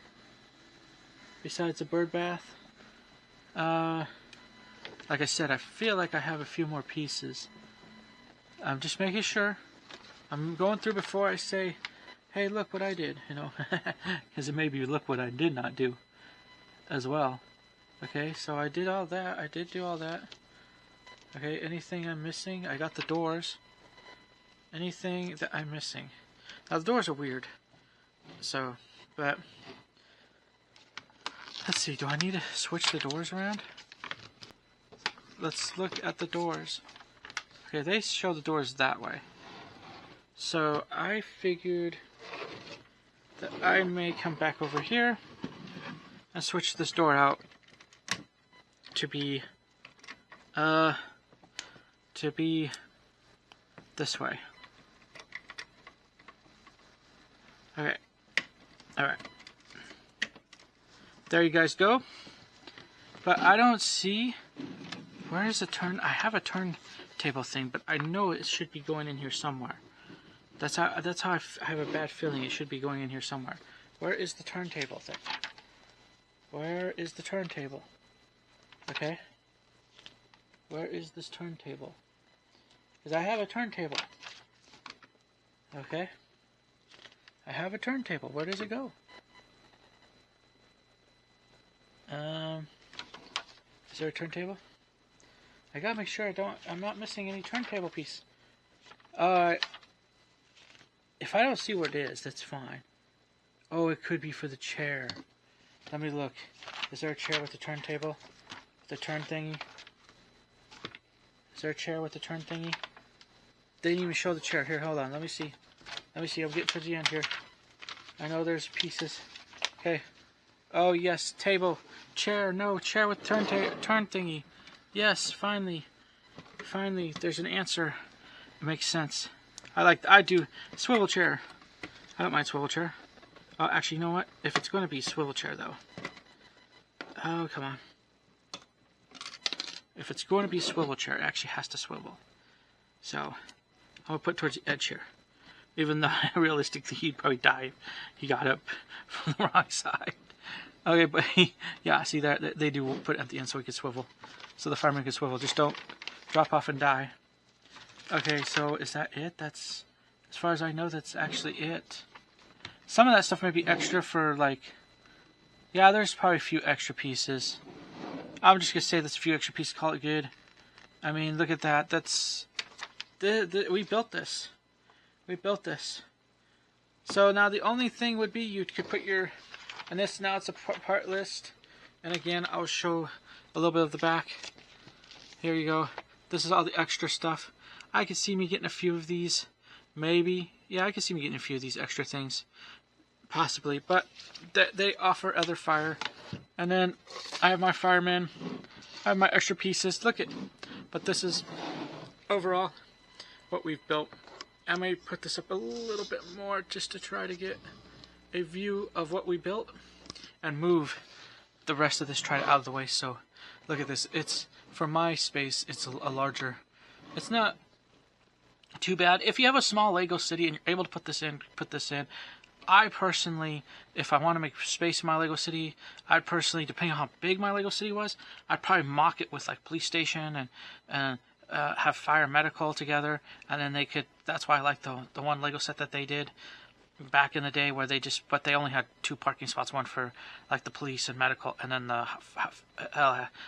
besides the bird bath? Like I said, I feel like I have a few more pieces. I'm just making sure. I'm going through before I say, hey, look what I did, you know. Because it may be look what I did not do as well. Okay, so I did all that. I did do all that. Okay, anything I'm missing? I got the doors. Anything that I'm missing? Now, the doors are weird. So, but let's see. Do I need to switch the doors around? Let's look at the doors. Okay, they show the doors that way. So I figured that I may come back over here and switch this door out to be this way. Okay. Alright. There you guys go. But I don't see... Where is the turn? I have a turntable thing, but I know it should be going in here somewhere. That's how I have a bad feeling it should be going in here somewhere. Where is the turntable thing? Where is the turntable? Okay. Where is this turntable? Because I have a turntable. Okay. I have a turntable. Where does it go? Is there a turntable? I gotta make sure I'm not missing any turntable piece. If I don't see what it is, that's fine. Oh, it could be for the chair. Let me look. Is there a chair with a turntable? With the turn thingy? Is there a chair with the turn thingy? They didn't even show the chair. Here, hold on. Let me see. Let me see. I'm getting towards the end here. I know there's pieces. Okay. Oh, yes. Table. Chair. No. Chair with turn thingy. Yes. Finally. Finally. There's an answer. It makes sense. I do swivel chair. I don't mind swivel chair. Oh, actually, you know what? If it's going to be swivel chair, though. Oh, come on. If it's going to be swivel chair, it actually has to swivel. So, I'm going to put it towards the edge here. Even though, realistically, he'd probably die if he got up from the wrong side. Okay, but, yeah, see, they do put it at the end so he can swivel. So the fireman can swivel. Just don't drop off and die. Okay, so is that it? That's, as far as I know, that's actually it. Some of that stuff may be extra for, like... Yeah, there's probably a few extra pieces. I'm just going to say there's a few extra pieces, call it good. I mean, look at that. That's... we built this. We built this. So now the only thing would be you could put your... And this, now it's a part list. And again, I'll show a little bit of the back. Here you go. This is all the extra stuff. I could see me getting a few of these. Maybe. Yeah, I could see me getting a few of these extra things. Possibly. But they offer other fire. And then I have my firemen. I have my extra pieces. Look at. But this is overall what we've built. I may put this up a little bit more just to try to get a view of what we built. And move the rest of this out of the way. So look at this. It's, for my space, it's a larger. It's not too bad. If you have a small Lego city and you're able to put this in, put this in. I personally, if I want to make space in my Lego city, I'd personally, depending on how big my Lego city was, I'd probably mock it with like police station and have fire medical together, and then they could. That's why I like the one Lego set that they did. back in the day where but they only had 2 parking spots, one for like the police and medical, and then the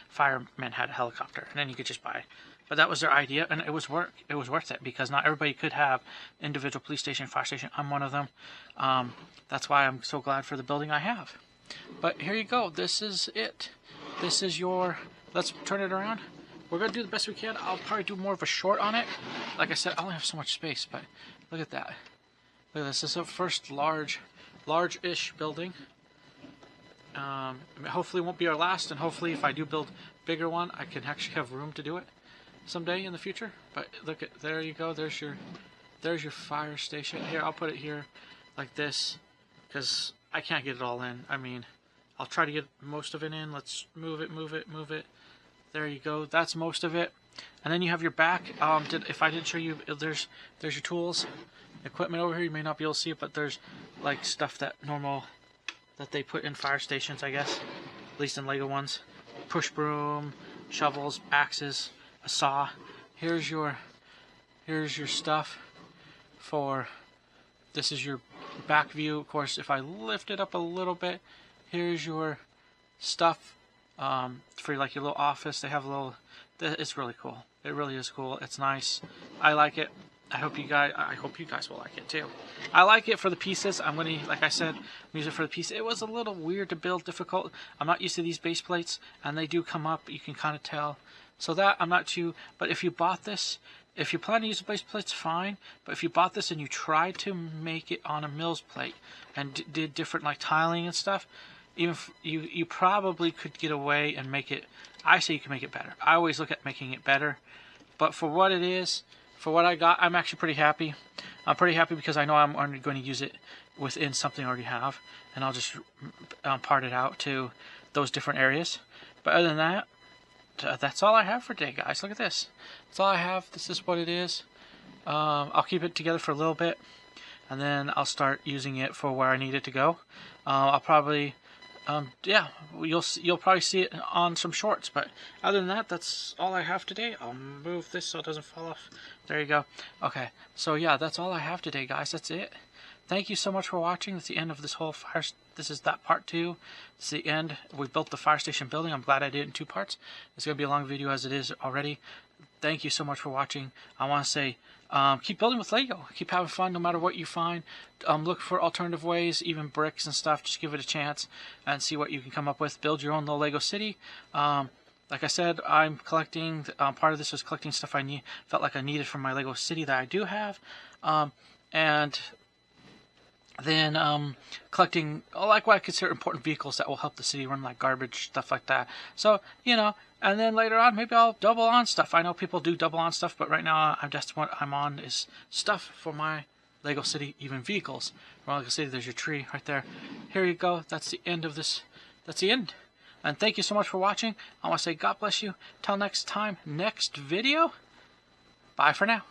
firemen had a helicopter, and then you could just buy. But that was their idea, and it was worth it, because not everybody could have individual police station, fire station. I'm one of them. That's why I'm so glad for the building I have. But here you go. This is it. This is your. Let's turn it around. We're gonna do the best we can. I'll probably do more of a short on it. Like I said, I only have so much space, but look at that. Look at this. This is the first large-ish building. Hopefully it won't be our last, and hopefully if I do build a bigger one, I can actually have room to do it someday in the future. But look at, there you go. There's your fire station. Here, I'll put it here like this, because I can't get it all in. I mean, I'll try to get most of it in. Let's move it. There you go. That's most of it. And then you have your back. If I didn't show you, there's your tools, equipment over here. You may not be able to see it, but there's like stuff that they put in fire stations, I guess, at least in Lego ones. Push broom, shovels, axes, a saw. Here's your stuff for. This is your back view. Of course, if I lift it up a little bit, here's your stuff for like your little office. They have a little. It's really cool. It really is cool. It's nice. I like it. I hope you guys will like it too. I like it for the pieces. I'm gonna, like I said, use it for the piece. It was a little weird to build, difficult. I'm not used to these base plates, and they do come up. You can kind of tell. So that I'm not too. But if you bought this, if you plan to use the base plates, fine. But if you bought this and you tried to make it on a Mills plate and did different like tiling and stuff, even you probably could get away and make it. I say you can make it better. I always look at making it better. But for what it is, for what I got, I'm actually pretty happy. I'm pretty happy because I know I'm only going to use it within something I already have, and I'll just part it out to those different areas. But other than that, that's all I have for today, guys. Look at this. That's all I have. This is what it is. I'll keep it together for a little bit, and then I'll start using it for where I need it to go. I'll probably, you'll probably see it on some shorts. But other than that, that's all I have today. I'll move this so it doesn't fall off. There you go. Okay, so yeah, that's all I have today, guys. That's it. Thank you so much for watching. That's the end of this whole fire. This is that part 2. It's the end. We built the fire station building. I'm glad I did it in 2 parts. It's going to be a long video as it is already. Thank you so much for watching. I want to say, keep building with Lego. Keep having fun no matter what you find. Look for alternative ways, even bricks and stuff. Just give it a chance and see what you can come up with. Build your own little Lego city. Like I said, I'm collecting. Part of this was collecting stuff I felt like I needed from my Lego city that I do have. And then collecting like what I consider important vehicles that will help the city run, like garbage, stuff like that. So, you know, and then later on maybe I'll double on stuff. I know people do double on stuff, but right now just what I'm on is stuff for my Lego city, even vehicles. For Lego city, there's your tree right there. Here you go. That's the end of this. That's the end. And thank you so much for watching. I want to say God bless you. Till next time, next video. Bye for now.